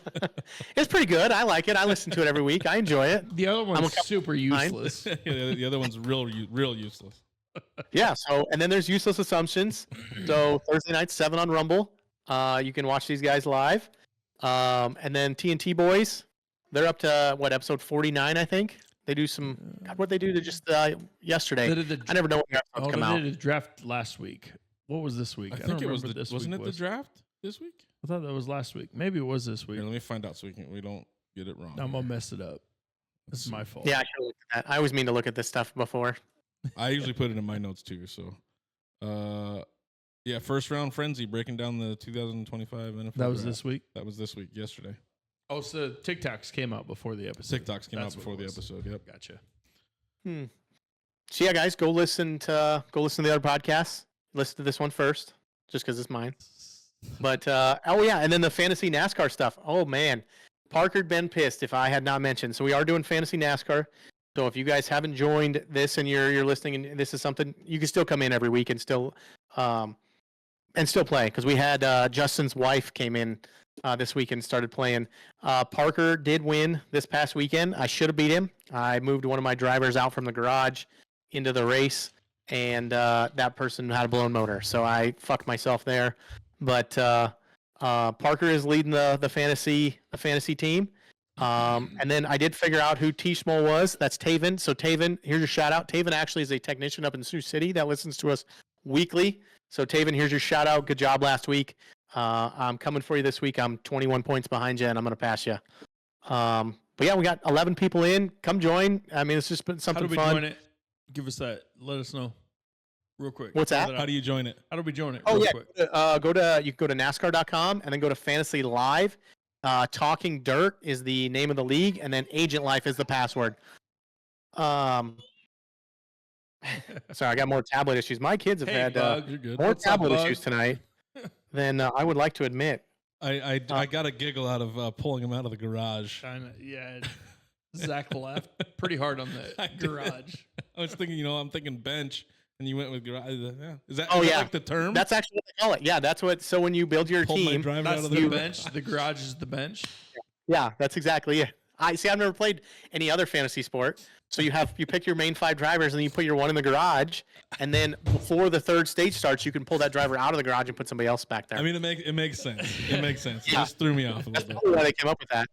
it's pretty good. I like it. I listen to it every week. I enjoy it. The other I'm one's a- super useless. The other one's real useless. Yeah. So and then there's Useless Assumptions. So Thursday night 7 on Rumble. You can watch these guys live. And then TNT Boys. They're up to what, episode 49, I think. They do some. God, what they do? They just yesterday. They did the- I never know when the episodes Oh, come they out. did a draft last week. What was this week? I don't think it was remember this wasn't week it was. the draft this week? I thought that was last week. Maybe it was this week. Here, let me find out so we don't get it wrong. I'm gonna mess it up. This is my fault. Yeah, I should have looked at that. I always mean to look at this stuff before. I usually put it in my notes too. So, yeah, first round frenzy breaking down the 2025 NFL. That was draft. this week. That was this week. Yesterday. Oh, so TikToks came out before the episode. TikToks came That's out what before it the was. episode. Yep. Gotcha. So yeah, guys, go listen to the other podcasts. Listen to this one first, just because it's mine. But oh yeah, and then the fantasy NASCAR stuff. Oh man, Parker'd been pissed if I had not mentioned. So we are doing fantasy NASCAR. So if you guys haven't joined this and you're listening, and this is something you can still come in every week and still play, because we had Justin's wife came in this week and started playing. Parker did win this past weekend. I should have beat him. I moved one of my drivers out from the garage into the race, and that person had a blown motor, so I fucked myself there. But Parker is leading the fantasy team. And then I did figure out who T-Schmol was. That's Taven. So Taven, here's your shout out. Taven actually is a technician up in Sioux City that listens to us weekly. So Taven, here's your shout out. Good job last week. I'm coming for you this week. I'm 21 points behind you, and I'm going to pass you. But yeah, we got 11 people in. Come join. I mean, it's just been How something do we fun. join it? Give us that. Let us know, real quick. What's that? Throw How do you join it? How do we join it? Oh real yeah, quick? you can go to NASCAR.com and then go to Fantasy Live. Talking Dirt is the name of the league, and then Agent Life is the password. Sorry, I got more tablet issues. My kids have Hey, had Bug. You're good. more What's up, tablet Bug? issues tonight than I would like to admit. I got a giggle out of pulling him out of the garage. Kinda, yeah. Zach laughed pretty hard on I the did. garage. I was thinking, I'm thinking bench, and you went with garage. Yeah. Is that Oh, is that yeah. like the term? That's actually what they call it. Yeah, that's what. So when you build your Pulled my team, driver That's out of the the bench. The garage is the bench. yeah, that's exactly it. I see. I've never played any other fantasy sport. So you pick your main 5 drivers, and then you put your one in the garage, and then before the third stage starts, you can pull that driver out of the garage and put somebody else back there. I mean, it makes sense. It makes sense. It Yeah. just threw me off a That's little bit. probably why they came up with that.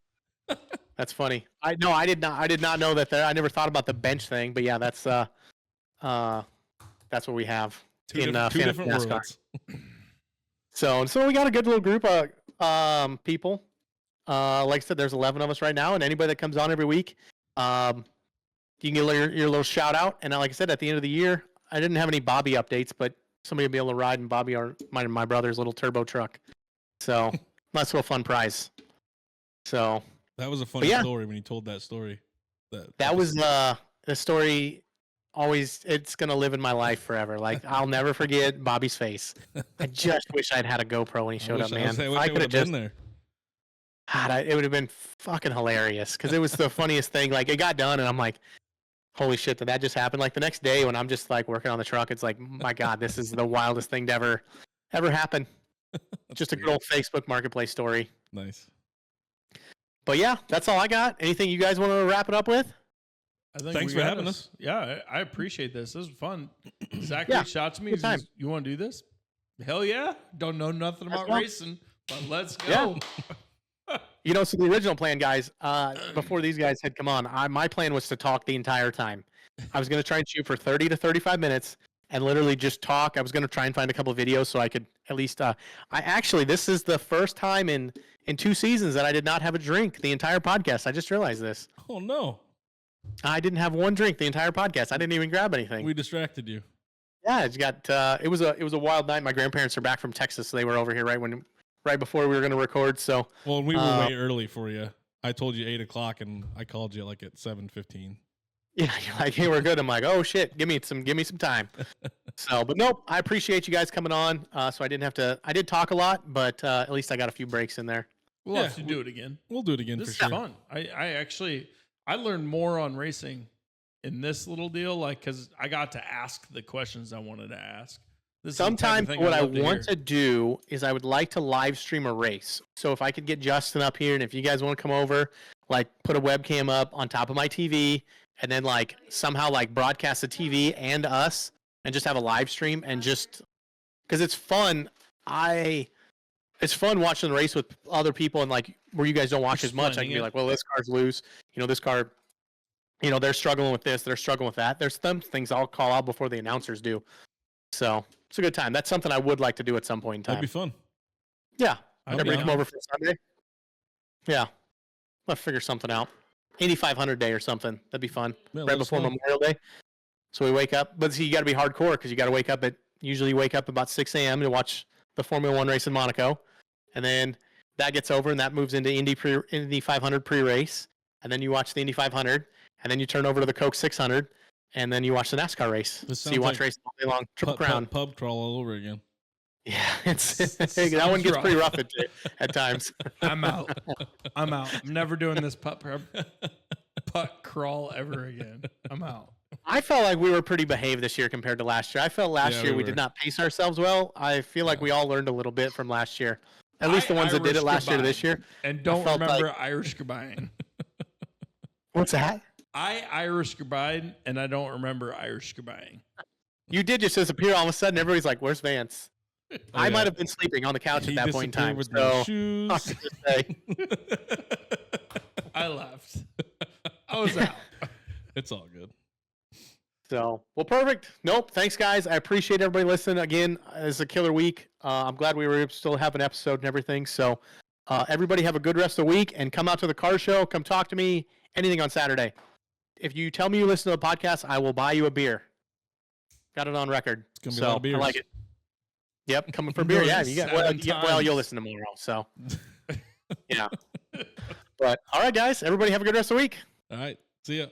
That's funny. I did not know that there. I never thought about the bench thing, but yeah, that's what we have Two in different fantasy NASCAR. worlds. So we got a good little group of people. Like I said, there's 11 of us right now, and anybody that comes on every week, you can get your little shout out. And like I said, at the end of the year, I didn't have any Bobby updates, but somebody will be able to ride in Bobby or my brother's little turbo truck. So that's a real fun prize. So That was a funny yeah. story when you told that story. that was the story. Always, it's gonna live in my life forever. Like I'll never forget Bobby's face. I just wish I'd had a GoPro when he showed up, man. I wish I I could would have have just been there. God, it would have been fucking hilarious because it was the funniest thing. Like it got done, and I'm like, "Holy shit, did that just happen?" Like the next day when I'm just like working on the truck, it's like, "My God, this is the wildest thing to ever happen." Just a good old Facebook Marketplace story. Nice. But yeah, that's all I got. Anything you guys want to wrap it up with? I think Thanks we for got having this. Yeah, I appreciate this. This is fun. Zach Yeah, reached out to me. good He time. says, "You want to do this?" Hell yeah! Don't know nothing Let's about go. racing, but let's go. You know, so the original plan, guys, before these guys had come on, my plan was to talk the entire time. I was going to try and shoot for 30 to 35 minutes and literally just talk. I was going to try and find a couple of videos so I could at least. This is the first time in 2 seasons that I did not have a drink the entire podcast. I just realized this. Oh no, I didn't have one drink the entire podcast. I didn't even grab anything. we distracted you. Yeah, it's got. It was a wild night. My grandparents are back from Texas, so they were over here right before we were going to record. So Well, and we were way early for you. I told you 8 o'clock, and I called you like at 7:15. yeah, you're like, hey, we're good. I'm like, oh shit, give me some time. So, but nope, I appreciate you guys coming on. So I didn't have to. I did talk a lot, but at least I got a few breaks in there. We'll have to do it again. We'll do it again This for is sure. fun. I learned more on racing in this little deal, like because I got to ask the questions I wanted to ask. Sometimes what I want to do is I would like to live stream a race. So if I could get Justin up here, and if you guys want to come over, like put a webcam up on top of my TV, and then like somehow like broadcast the TV and us, and just have a live stream, and just because it's fun. It's fun watching the race with other people, and like where you guys don't watch as much. I can be like, well, this car's loose. This car. They're struggling with this. They're struggling with that. There's some things I'll call out before the announcers do. So it's a good time. That's something I would like to do at some point in time. That'd be fun. Yeah. Everybody come over for Sunday. Yeah. Let's figure something out. 8,500 day or something. That'd be fun. Yeah, right before Memorial Day. So we wake up. But see, you got to be hardcore because you got to wake up usually wake up about 6 a.m. to watch the Formula One race in Monaco. And then that gets over and that moves into Indy 500 pre-race. And then you watch the Indy 500. And then you turn over to the Coke 600. And then you watch the NASCAR race. So you watch races all day long. Triple Crown. Pub crawl all over again. Yeah, that one gets pretty rough at times. I'm out. I'm never doing this putt crawl ever again. I'm out. I felt like we were pretty behaved this year compared to last year. I felt last year we did not pace ourselves well. I feel like we all learned a little bit from last year. At least the ones that did it last year to this year. And don't remember Irish goodbye. What's that? I Irish goodbye, and I don't remember Irish goodbye. You did just disappear all of a sudden. Everybody's like, "Where's Vance?" I might have been sleeping on the couch at that point in time. With so shoes. I left. I was out. It's all good. So, well, perfect. Nope. Thanks, guys. I appreciate everybody listening. Again, it's a killer week. I'm glad we were able to still have an episode and everything. So, everybody have a good rest of the week and come out to the car show. Come talk to me. Anything on Saturday. If you tell me you listen to the podcast, I will buy you a beer. Got it on record. It's gonna be a lot of beers. I like it. Yep, coming for beer. Yeah, you got. Well, you'll listen tomorrow. So, yeah. But all right, guys. Everybody have a good rest of the week. All right. See ya.